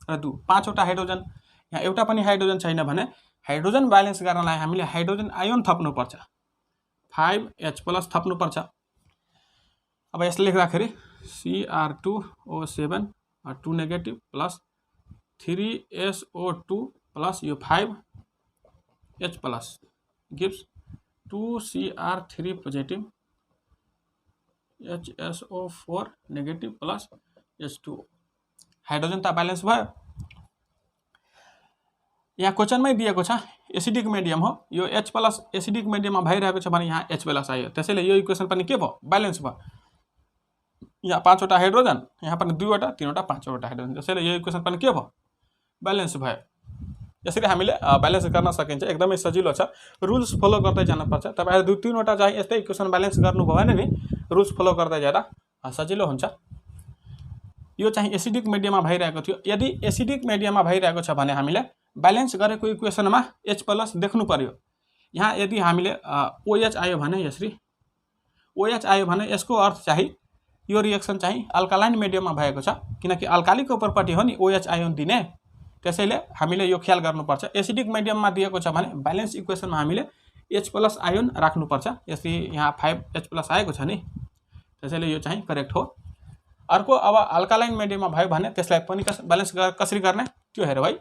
र 2 5 वटा हाइड्रोजन, यहाँ एउटा पनि हाइड्रोजन छैन भने हाइड्रोजन ब्यालेन्स गर्नलाई हामीले हाइड्रोजन आयोन थप्नुपर्छ, 5H+ थप्नुपर्छ। अब यसले लेख्दाखेरि Cr2O7 2 negative plus 3SO2 plus यो 5H+ gives 2Cr3 positive HSO4 negative plus H2O। Hydrogen त ब्यालेन्स भयो। यहाँ क्वेसनमै दिएको छ एसिडिक मिडियम हो, यो H+ एसिडिक मिडियममा भइरहेको छ भने यहाँ H+ आयो, त्यसैले यो इक्वेसन पनि के भयो ब्यालेन्स भयो। यहाँ 5 वटा हाइड्रोजन, यहाँ पनि 2 वटा 3 वटा 5 वटा हाइड्रोजन, त्यसैले यो इक्वेसन पनि के भयो ब्यालेन्स भयो। यसरी हामीले ब्यालेन्स गर्न सकिन्छ, एकदमै सजिलो छ। रुल्स फलो गर्दै जानुपर्छ। तपाईहरु 2-3 वटा चाहिँ यस्तै इक्वेसन ब्यालेन्स गर्नुभयो भने नि रुल्स फलो गर्दै जाँदा सजिलो हुन्छ। यो चाहिँ एसिडिक मिडियममा भइरहेको थियो। यदि एसिडिक मिडियममा भइरहेको छ भने हामीले ब्यालेन्स गरेको इक्वेसनमा H+ देख्नु पर्यो। यहाँ यदि हामीले OH आयो भने यसरी OH आयो भने यसको अर्थ चाहिँ यो रिएक्सन चाहिँ अल्कालाइन मिडियममा भएको छ, किनकि अल्कालीको प्रपर्टी हो नि OH आयोन दिने, त्यसैले हामीले यो ख्याल गर्नुपर्छ। एसिडिक मिडियममा दिएको छ भने ब्यालेन्स इक्वेसनमा हामीले H+ आयोन राख्नुपर्छ। यसरी यहाँ 5H+ आएको छ नि, त्यसैले यो चाहिँ करेक्ट हो। अर्को अब अल्कालाइन मिडियममा भयो भने त्यसलाई पनि ब्यालेन्स कसरी गर्ने त्यो हेरौँ है।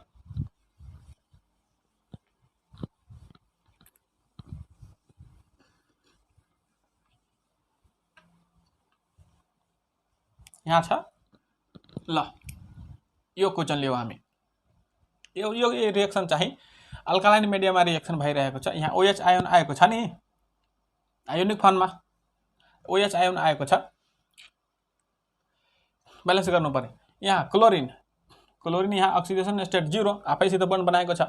यहाँ छ ल यो क्वेसन लियौ हामी। यो रिएक्सन चाहिँ अल्कालाइन मिडियममा रिएक्सन भइरहेको छ। यहाँ OH आयोन आएको छ नि, आयोनिक फर्ममा OH आयोन आएको छ, ब्यालेन्स गर्नु पर्यो। यहाँ क्लोरिन यहाँ अक्सिडेसन स्टेट 0 आफैसित बन्ड बनाएको छ।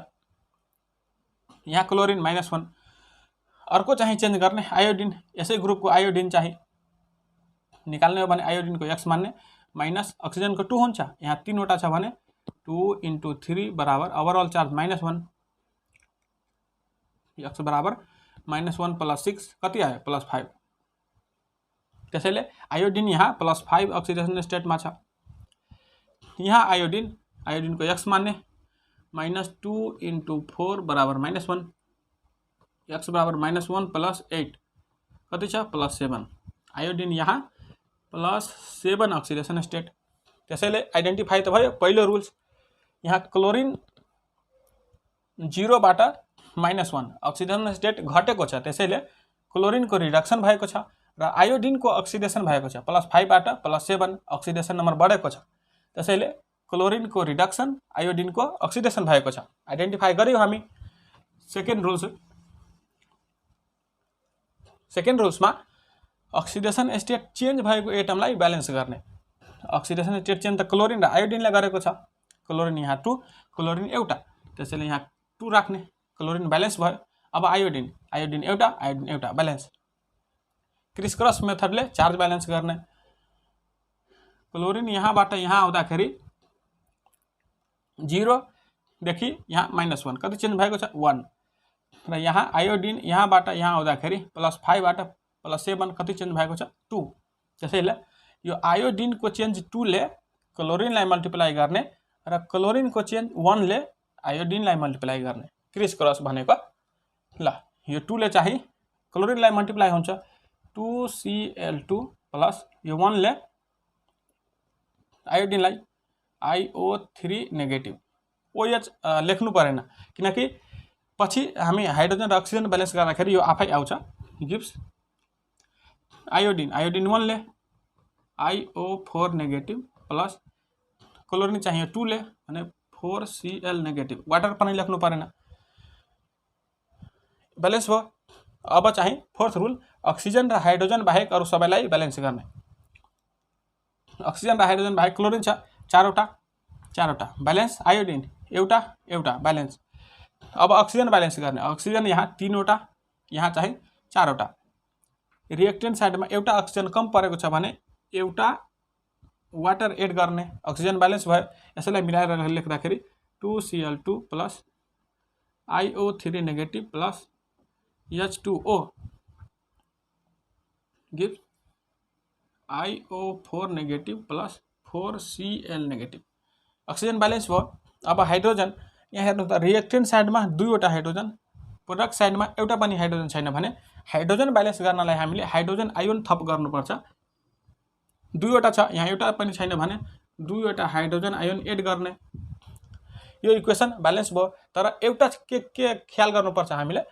यहाँ क्लोरिन -1 अर्को चाहिँ चेन्ज गर्ने आयोडिन यसै ग्रुपको आयोडिन चाहिँ निकाल्ने हो भने आयोडिनको x मान्ने माइनस अक्सिजनको 2 हुन्छ यहाँ 3 वटा छ भने 2 × 3 बराबर ओभरअल चार्ज -1 x बराबर -1 + 6 कति आयो +5 त्यसैले आयोडिन यहाँ +5 अक्सिडेसन स्टेटमा छ यहाँ आयोडिनको x मान्ने -2 × 4 बराबर -1 x बराबर -1 + 8 कति छ +7 आयोडिन यहाँ +7 अक्सिडेसन स्टेट त्यसैले आइडेन्टिफाई त भयो पहिलो रुल्स यहाँ क्लोरिन 0 बाट -1 अक्सिडेसन स्टेट घटेको छ त्यसैले क्लोरिनको रिडक्सन भएको छ र आयोडिनको अक्सिडेसन भएको छ +5 बाट +7 अक्सिडेसन नम्बर बढेको छ त्यसैले क्लोरिनको रिडक्सन आयोडिनको अक्सिडेसन भएको छ आइडेन्टिफाई गर्यौं हामी सेकेन्ड रुल्समा अक्सिडेसन स्टेट चेन्ज भएको एटमलाई ब्यालेन्स गर्ने अक्सिडेसन स्टेट चेन्ज त क्लोरिन र आयोडिनले गरेको छ क्लोरिन यहाँ 2 क्लोरिन एउटा त्यसैले यहाँ 2 राख्ने क्लोरिन ब्यालेन्स भयो अब आयोडिन एउटा ब्यालेन्स क्रिस क्रस मेथडले चार्ज ब्यालेन्स गर्ने क्लोरिन यहाँबाट यहाँ आउँदाखेरि 0 देखि यहाँ -1 कति चेन्ज भएको छ 1 र यहाँ आयोडिन यहाँबाट यहाँ आउँदाखेरि +5 बाट +7 कति चेन्ज भएको छ 2 त्यसैले यो आयोडिनको चेन्ज 2 ले क्लोरिनलाई मल्टिप्लाई गर्ने र क्लोरिनको चेन्ज 1 ले आयोडिनलाई मल्टिप्लाई गर्ने क्रिस क्रस भनेको ल यो 2 ले चाहिँ क्लोरिनलाई मल्टिप्लाई हुन्छ 2Cl2 प्लस यो 1 ले आयोडिनलाई IO3 नेगेटिभ OH लेख्नु परेन किनकि पछि हामी हाइड्रोजन र अक्सिजन ब्यालेन्स गर्दाखेरि यो आफै आउँछ गिव्स आयोडिन 1 ले IO4 नेगेटिभ प्लस क्लोरिन चाहिए 2 ले भने 4Cl नेगेटिभ वाटर पनि लेख्नु परेन ब्यालेन्स भयो अब चाहिँ फोर्थ रुल अक्सिजन र हाइड्रोजन बाहेक अरु सबैलाई ब्यालेन्स गर्ने अक्सिजन र हाइड्रोजन बाहेक क्लोरिन छ 4 वटा ब्यालेन्स आयोडिन एउटा ब्यालेन्स अब अक्सिजन ब्यालेन्स गर्ने अक्सिजन यहाँ 3 वटा यहाँ चाहिँ 4 वटा रिएक्टेन्ट साइडमा एउटा अक्सिजन कम परेको छ भने एउटा वाटर एड गर्ने अक्सिजन ब्यालेन्स भयो यसैलाई मिलाएर लेख्दाखेरि 2Cl2 plus IO3 negative plus H2O gives IO4 negative plus 4Cl negative oxygen balance भयो अब हाइड्रोजन यहाँ हेर्नु त रिएक्टेन्ट साइडमा 2 वटा हाइड्रोजन प्रोडक्ट साइडमा एउटा पनि हाइड्रोजन छैन भने हाइड्रोजन ब्यालेन्स गर्नलाई हामीले हाइड्रोजन आयोन थप गर्नुपर्छ 2 वटा छ यहाँ एउटा पनि छैन भने 2 वटा हाइड्रोजन आयोन एड गर्ने यो इक्वेसन ब्यालेन्स भयो तर एउटा के ख्याल गर्नुपर्छ हामीले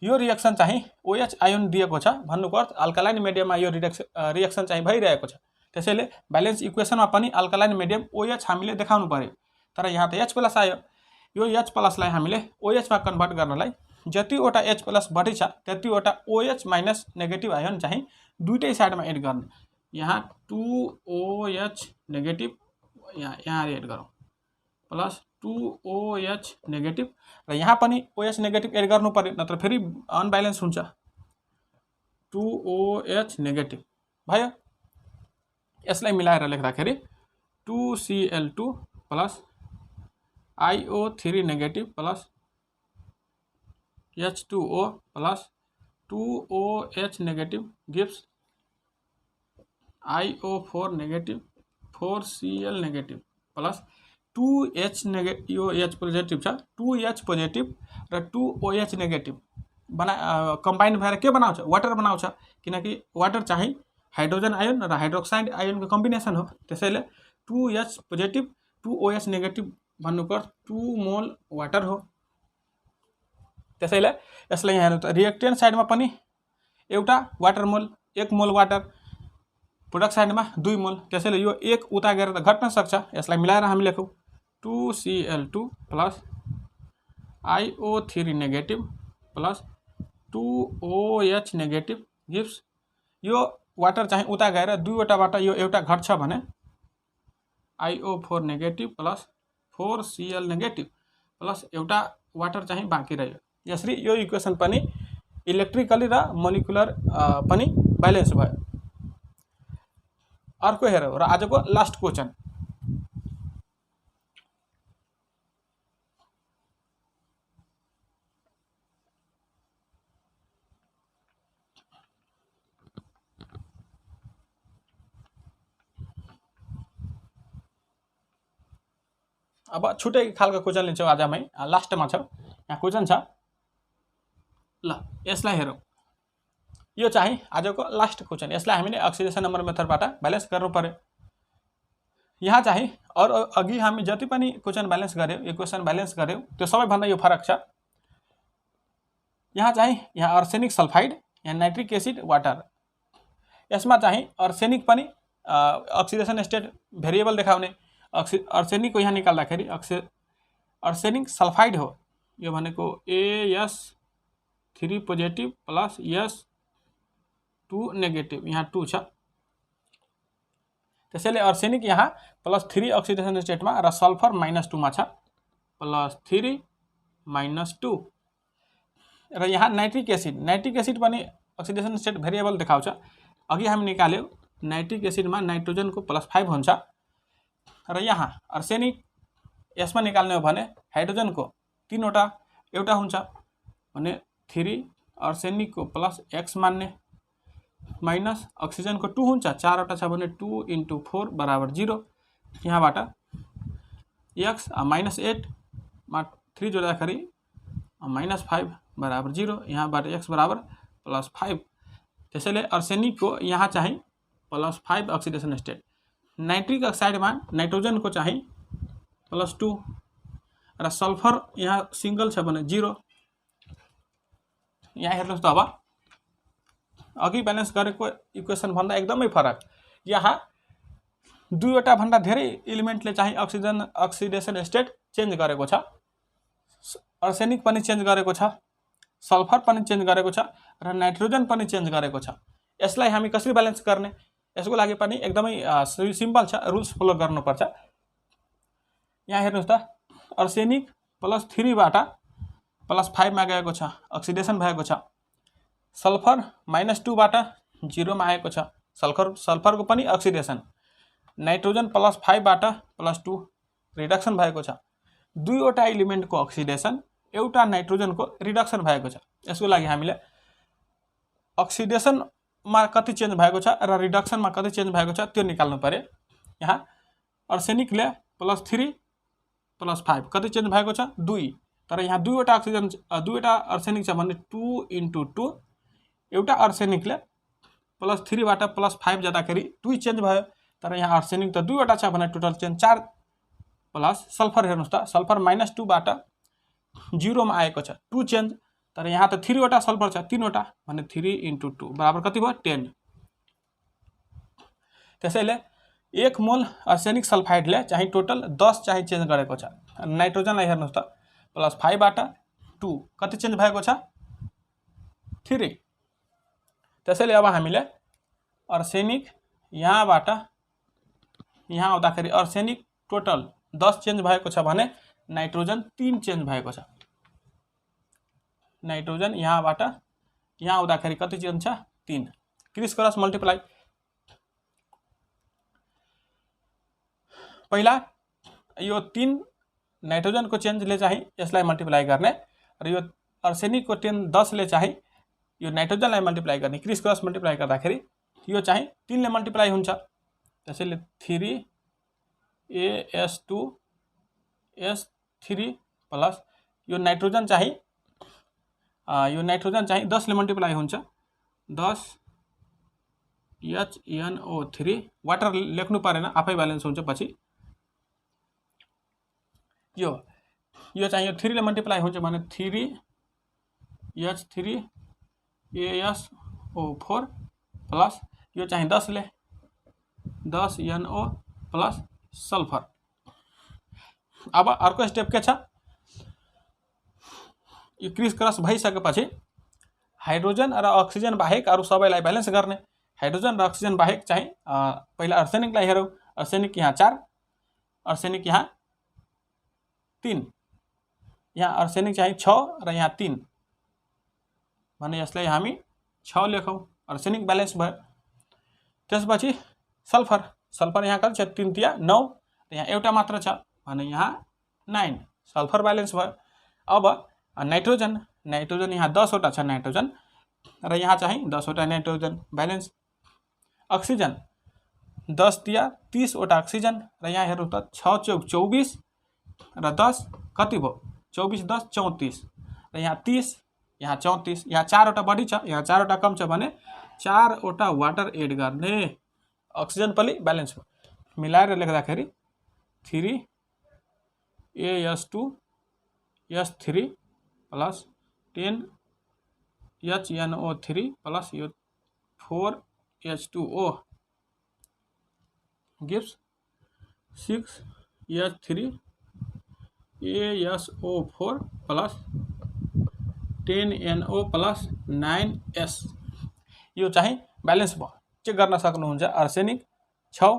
यो रिएक्सन चाहिँ OH आयोन दिएको छ भन्नुको अर्थ अल्कालाइन मिडियममा यो रिएक्सन चाहिँ भइरहेको छ त्यसैले ब्यालेन्स इक्वेसनमा पनि अल्कालाइन मिडियम OH हामीले देखाउनु पर्यो तर यहाँ त H+ आयो यो H+ लाई हामीले OH मा कन्भर्ट गर्नलाई जतिवटा H+ बढी छ त्यतिवटा OH माइनस नेगेटिभ आयोन चाहिँ दुईटै साइडमा एड गर्ने यहाँ 2OH नेगेटिभ यहाँ एड गरौँ प्लस 2OH नेगेटिभ र यहाँ पनि OH नेगेटिभ एड गर्नु पर्यो नत्र फेरि अनब्यालेन्स हुन्छ 2OH नेगेटिभ भयो यसलाई मिलाएर लेख्दाखेरि 2Cl2 plus IO3 negative plus H2O plus 2OH negative gives IO4 negative 4Cl negative plus 2H negative यो H पोजिटिभ छ 2H पोजिटिभ र 2OH नेगेटिभ कम्बाइन भएर के बनाउँछ वाटर बनाउँछ किनकि वाटर चाहिँ हाइड्रोजन आयोन र हाइड्रोक्साइड आयोनको कम्बिनेसन हो त्यसैले 2H पोजिटिभ 2OH नेगेटिभ भन्नुको अर्थ 2 मोल वाटर हो त्यसैले यसलाई यहाँ हेर्नु त रिएक्टेन्ट साइडमा पनि एउटा वाटर मोल 1 मोल वाटर प्रोडक्ट साइडमा 2 मोल त्यसैले यो 1 उता गएर त घट्न सक्छ यसलाई मिलाएर हामी लेखौँ 2Cl2 plus IO3 negative plus 2OH negative gives यो वाटर चाहिँ उता गएर 2 वटाबाट यो एउटा घट्छ भने IO4 negative plus 4Cl negative plus एउटा वाटर चाहिँ बाँकी रह्यो। यसरी यो इक्वेसन पनि इलेक्ट्रिकली र मोलिकुलर पनि ब्यालेन्स भयो। अर्को हेरौँ र आजको लास्ट क्वेसन। अब छुट्टै खालको क्वेसन लिन्छौँ आज हामी, लास्टमा छ। यहाँ क्वेसन छ, ल यसलाई हेरौँ। यो चाहिँ आजको लास्ट क्वेसन। यसलाई हामीले अक्सिडेसन नम्बर मेथडबाट ब्यालेन्स गर्नु पर्यो। यहाँ चाहिँ अघि हामी जति पनि क्वेसन ब्यालेन्स गऱ्यौँ, इक्वेसन ब्यालेन्स गऱ्यौँ, त्यो सबैभन्दा यो फरक छ। यहाँ चाहिँ यहाँ अर्सेनिक सल्फाइड, यहाँ नाइट्रिक एसिड, वाटर। यसमा चाहिँ अर्सेनिक पनि अक्सिडेसन स्टेट भेरिएबल देखाउने। अर्सेनिक को यहाँ निकाल्दाखेरि अर्सेनिक सल्फाइड हो। यो भनेको AS3 positive plus S2 negative, यहाँ 2 छ। त्यसैले अर्सेनिक यहाँ +3 अक्सिडेसन स्टेटमा र सल्फर -2 मा छ, +3 -2। र यहाँ नाइट्रिक एसिड पनि अक्सिडेसन स्टेट भेरिएबल देखाउँछ। अघि हामी निकाल्यौँ, नाइट्रिक एसिडमा नाइट्रोजनको +5 हुन्छ। र यहाँ अर्सेनिक यसमा निकाल्ने हो भने हाइड्रोजनको 3 वटा एउटा हुन्छ भने 3 अर्सेनिकको +x मान्ने, माइनस अक्सिजनको 2 हुन्छ, 4 वटा छ भने 2 × 4 = 0। यहाँबाट x -8 मा 3 जोड्दाखेरि -5 = 0। यहाँबाट x = +5। त्यसैले अर्सेनिकको यहाँ चाहिँ +5 अक्सिडेसन स्टेट। नाइट्रिक अक्साइडमा नाइट्रोजनको चाहिँ +2 र सल्फर यहाँ सिंगल छ भने 0। यहाँ हेर्नुहोस् त, अब अघि ब्यालेन्स गरेको इक्वेसन भन्दा एकदमै फरक। यहाँ 2 वटा भन्दा धेरै एलिमेन्टले चाहिँ अक्सिडेसन स्टेट चेन्ज गरेको छ। अर्सेनिक पनि चेन्ज गरेको छ, सल्फर पनि चेन्ज गरेको छ र नाइट्रोजन पनि चेन्ज गरेको छ। यसलाई हामी कसरी ब्यालेन्स गर्ने, यसको लागि पनि एकदमै सिम्पल छ, रुल्स फलो गर्नुपर्छ। यहाँ हेर्नुहोस् त, अर्सेनिक +3 बाट +5 मा गएको छ, अक्सिडेसन भएको छ। सल्फर -2 बाट 0 मा आएको छ, सल्फरको पनि अक्सिडेसन। नाइट्रोजन +5 बाट +2 रिडक्सन भएको छ। 2 वटा एलिमेन्टको अक्सिडेसन, एउटा नाइट्रोजनको रिडक्सन भएको छ। यसको लागि हामीले अक्सिडेसनमा कति चेन्ज भएको छ र रिडक्सनमा कति चेन्ज भएको छ त्यो निकाल्नु पर्यो। यहाँ अर्सेनिकले +3 +5 कति चेन्ज भएको छ, 2। तर यहाँ 2 वटा अर्सेनिक छ भने 2 × 2। एउटा अर्सेनिकले +3 बाट +5 जाँदाखेरि 2 चेन्ज भयो। तर यहाँ अर्सेनिक त 2 वटा छ भने टोटल चेन्ज 4। प्लस सल्फर हेर्नुहोस् त, सल्फर -2 बाट 0 मा आएको छ, 2 चेन्ज। तर यहाँ त 3 वटा सल्फर छ, 3 वटा भने 3 × 2 बराबर कति भयो, 10। त्यसैले 1 मोल अर्सेनिक सल्फाइडले चाहिँ टोटल 10 चाहिँ चेन्ज गरेको छ। नाइट्रोजनलाई हेर्नुहोस् त, +5 बाट 2 कति चेन्ज भएको छ, 3। त्यसैले अब हामीले अर्सेनिक यहाँबाट यहाँ आउँदाखेरि अर्सेनिक टोटल 10 चेन्ज भएको छ भने नाइट्रोजन 3 चेन्ज भएको छ। नाइट्रोजन यहाँबाट यहाँ आउँदाखेरि कति चेन्ज छ, 3। Criss cross multiply. पहिला यो 3 नाइट्रोजनको चेन्जले चाहिँ यसलाई मल्टिप्लाई गर्ने र यो अर्सेनिकको 10 ले चाहिँ यो नाइट्रोजनलाई मल्टिप्लाई गर्ने। क्रिस क्रस मल्टिप्लाई गर्दाखेरि यो चाहिँ 3 ले मल्टिप्लाई हुन्छ। त्यसैले 3 AS2 S3 प्लस यो नाइट्रोजन चाहिँ 10 ले मल्टिप्लाई हुन्छ, 10 HNO3। वाटर लेख्नु परेन, आफै ब्यालेन्स हुन्छ पछि। यो चाहिँ यो 3 ले मल्टिप्लाई हुन्छ भने 3 H3ASO4 प्लस यो चाहिँ 10 ले 10 NO प्लस सल्फर। अब अर्को स्टेप के छ, यो क्रिस क्रस भइसकेपछि हाइड्रोजन र अक्सिजन बाहेक अरु सबैलाई ब्यालेन्स गर्ने। हाइड्रोजन र अक्सिजन बाहेक चाहिँ पहिला अर्सेनिकलाई हेरौँ। अर्सेनिक यहाँ 4, अर्सेनिक यहाँ 3, यहाँ अर्सेनिक चाहिँ 6 र यहाँ 3 भने यसलाई हामी 6 लेखौँ, अर्सेनिक ब्यालेन्स भयो। त्यसपछि सल्फर, सल्फर यहाँ कति छ 3 तिया 9 र यहाँ एउटा मात्र छ भने यहाँ 9, सल्फर ब्यालेन्स भयो। अब नाइट्रोजन, नाइट्रोजन यहाँ 10 वटा छ नाइट्रोजन र यहाँ चाहिँ 10 वटा नाइट्रोजन ब्यालेन्स। अक्सिजन 10 तिया 30 वटा अक्सिजन र यहाँ हेर्नु त 6 चौक 24 र 10 कति भयो 24 10 34 र यहाँ 30 यहाँ 34, यहाँ 4 वटा बढी छ यहाँ 4 वटा कम छ भने 4 वटा वाटर एड गर्ने, अक्सिजन पनि ब्यालेन्स भयो। मिलाएर लेख्दाखेरि 3 AS2 S3 plus 10 HNO3 plus यो 4 H2O gives 6 H3 ASO4 plus 10 NO plus 9 S। यो चाहिँ ब्यालेन्स भयो। चेक गर्न सक्नुहुन्छ। Arsenic 6,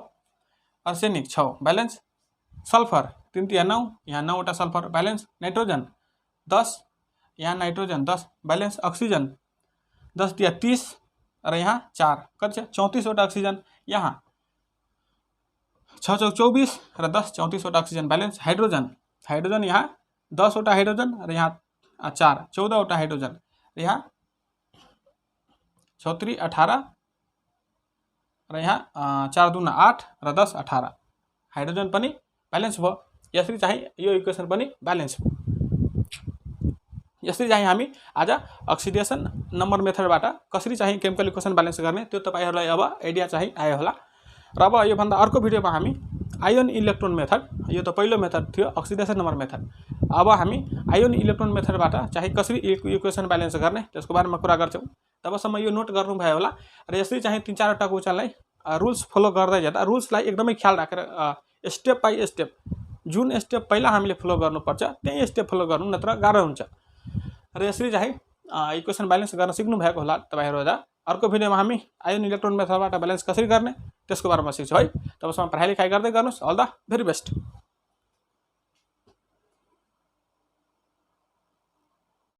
arsenic 6 balance. सल्फर 3 तिया 9, यहाँ 9 वटा सल्फर ब्यालेन्स। नाइट्रोजन 10, यहाँ नाइट्रोजन 10 ब्यालेन्स। अक्सिजन 10 तिया 30 र यहाँ 4 कति छ 34 वटा अक्सिजन, यहाँ 6 चौक 24 र 10 34 वटा अक्सिजन ब्यालेन्स। हाइड्रोजन, हाइड्रोजन यहाँ 10 वटा हाइड्रोजन र यहाँ 4 14 वटा हाइड्रोजन र यहाँ 6 18 र यहाँ 4 दूना 8 र 10 18 हाइड्रोजन पनि ब्यालेन्स भयो। यसरी चाहिँ यो इक्वेसन पनि ब्यालेन्स भयो। यसरी चाहिँ हामी आज अक्सिडेसन नम्बर मेथडबाट कसरी चाहिँ केमिकल इक्वेसन ब्यालेन्स गर्ने त्यो तपाईहरुलाई अब आइडिया चाहिँ आयो होला। र अब यो भन्दा अर्को भिडियोमा हामी आयोन इलेक्ट्रोन मेथड, यो त पहिलो मेथड थियो अक्सिडेसन नम्बर मेथड, अब हामी आयोन इलेक्ट्रोन मेथडबाट चाहिँ कसरी इक्वेसन ब्यालेन्स गर्ने त्यसको बारेमा कुरा गर्छौं। तबसम्म यो नोट गर्नु भयो होला र यसरी चाहिँ 3-4 वटा क्वेशनलाई रुल्स फलो गर्दै जाँदा रुल्सलाई एकदमै ख्याल राखेर स्टेप बाइ स्टेप जुन स्टेप पहिला हामीले फलो गर्नुपर्छ त्यही स्टेप फलो गर्नु नत्र गाह्रो हुन्छ। र यसरी चाहिँ इक्वेसन ब्यालेन्स गर्न सिक्नु भएको होला तपाईहरु। अर्को भिडियोमा हामी आयोन इलेक्ट्रोन मेथडबाट ब्यालेन्स कसरी गर्ने त्यसको बारेमा सिक्छौं है। तबसम्म पढाइ लेखाइ गर्दै गर्नुस्। All the very best.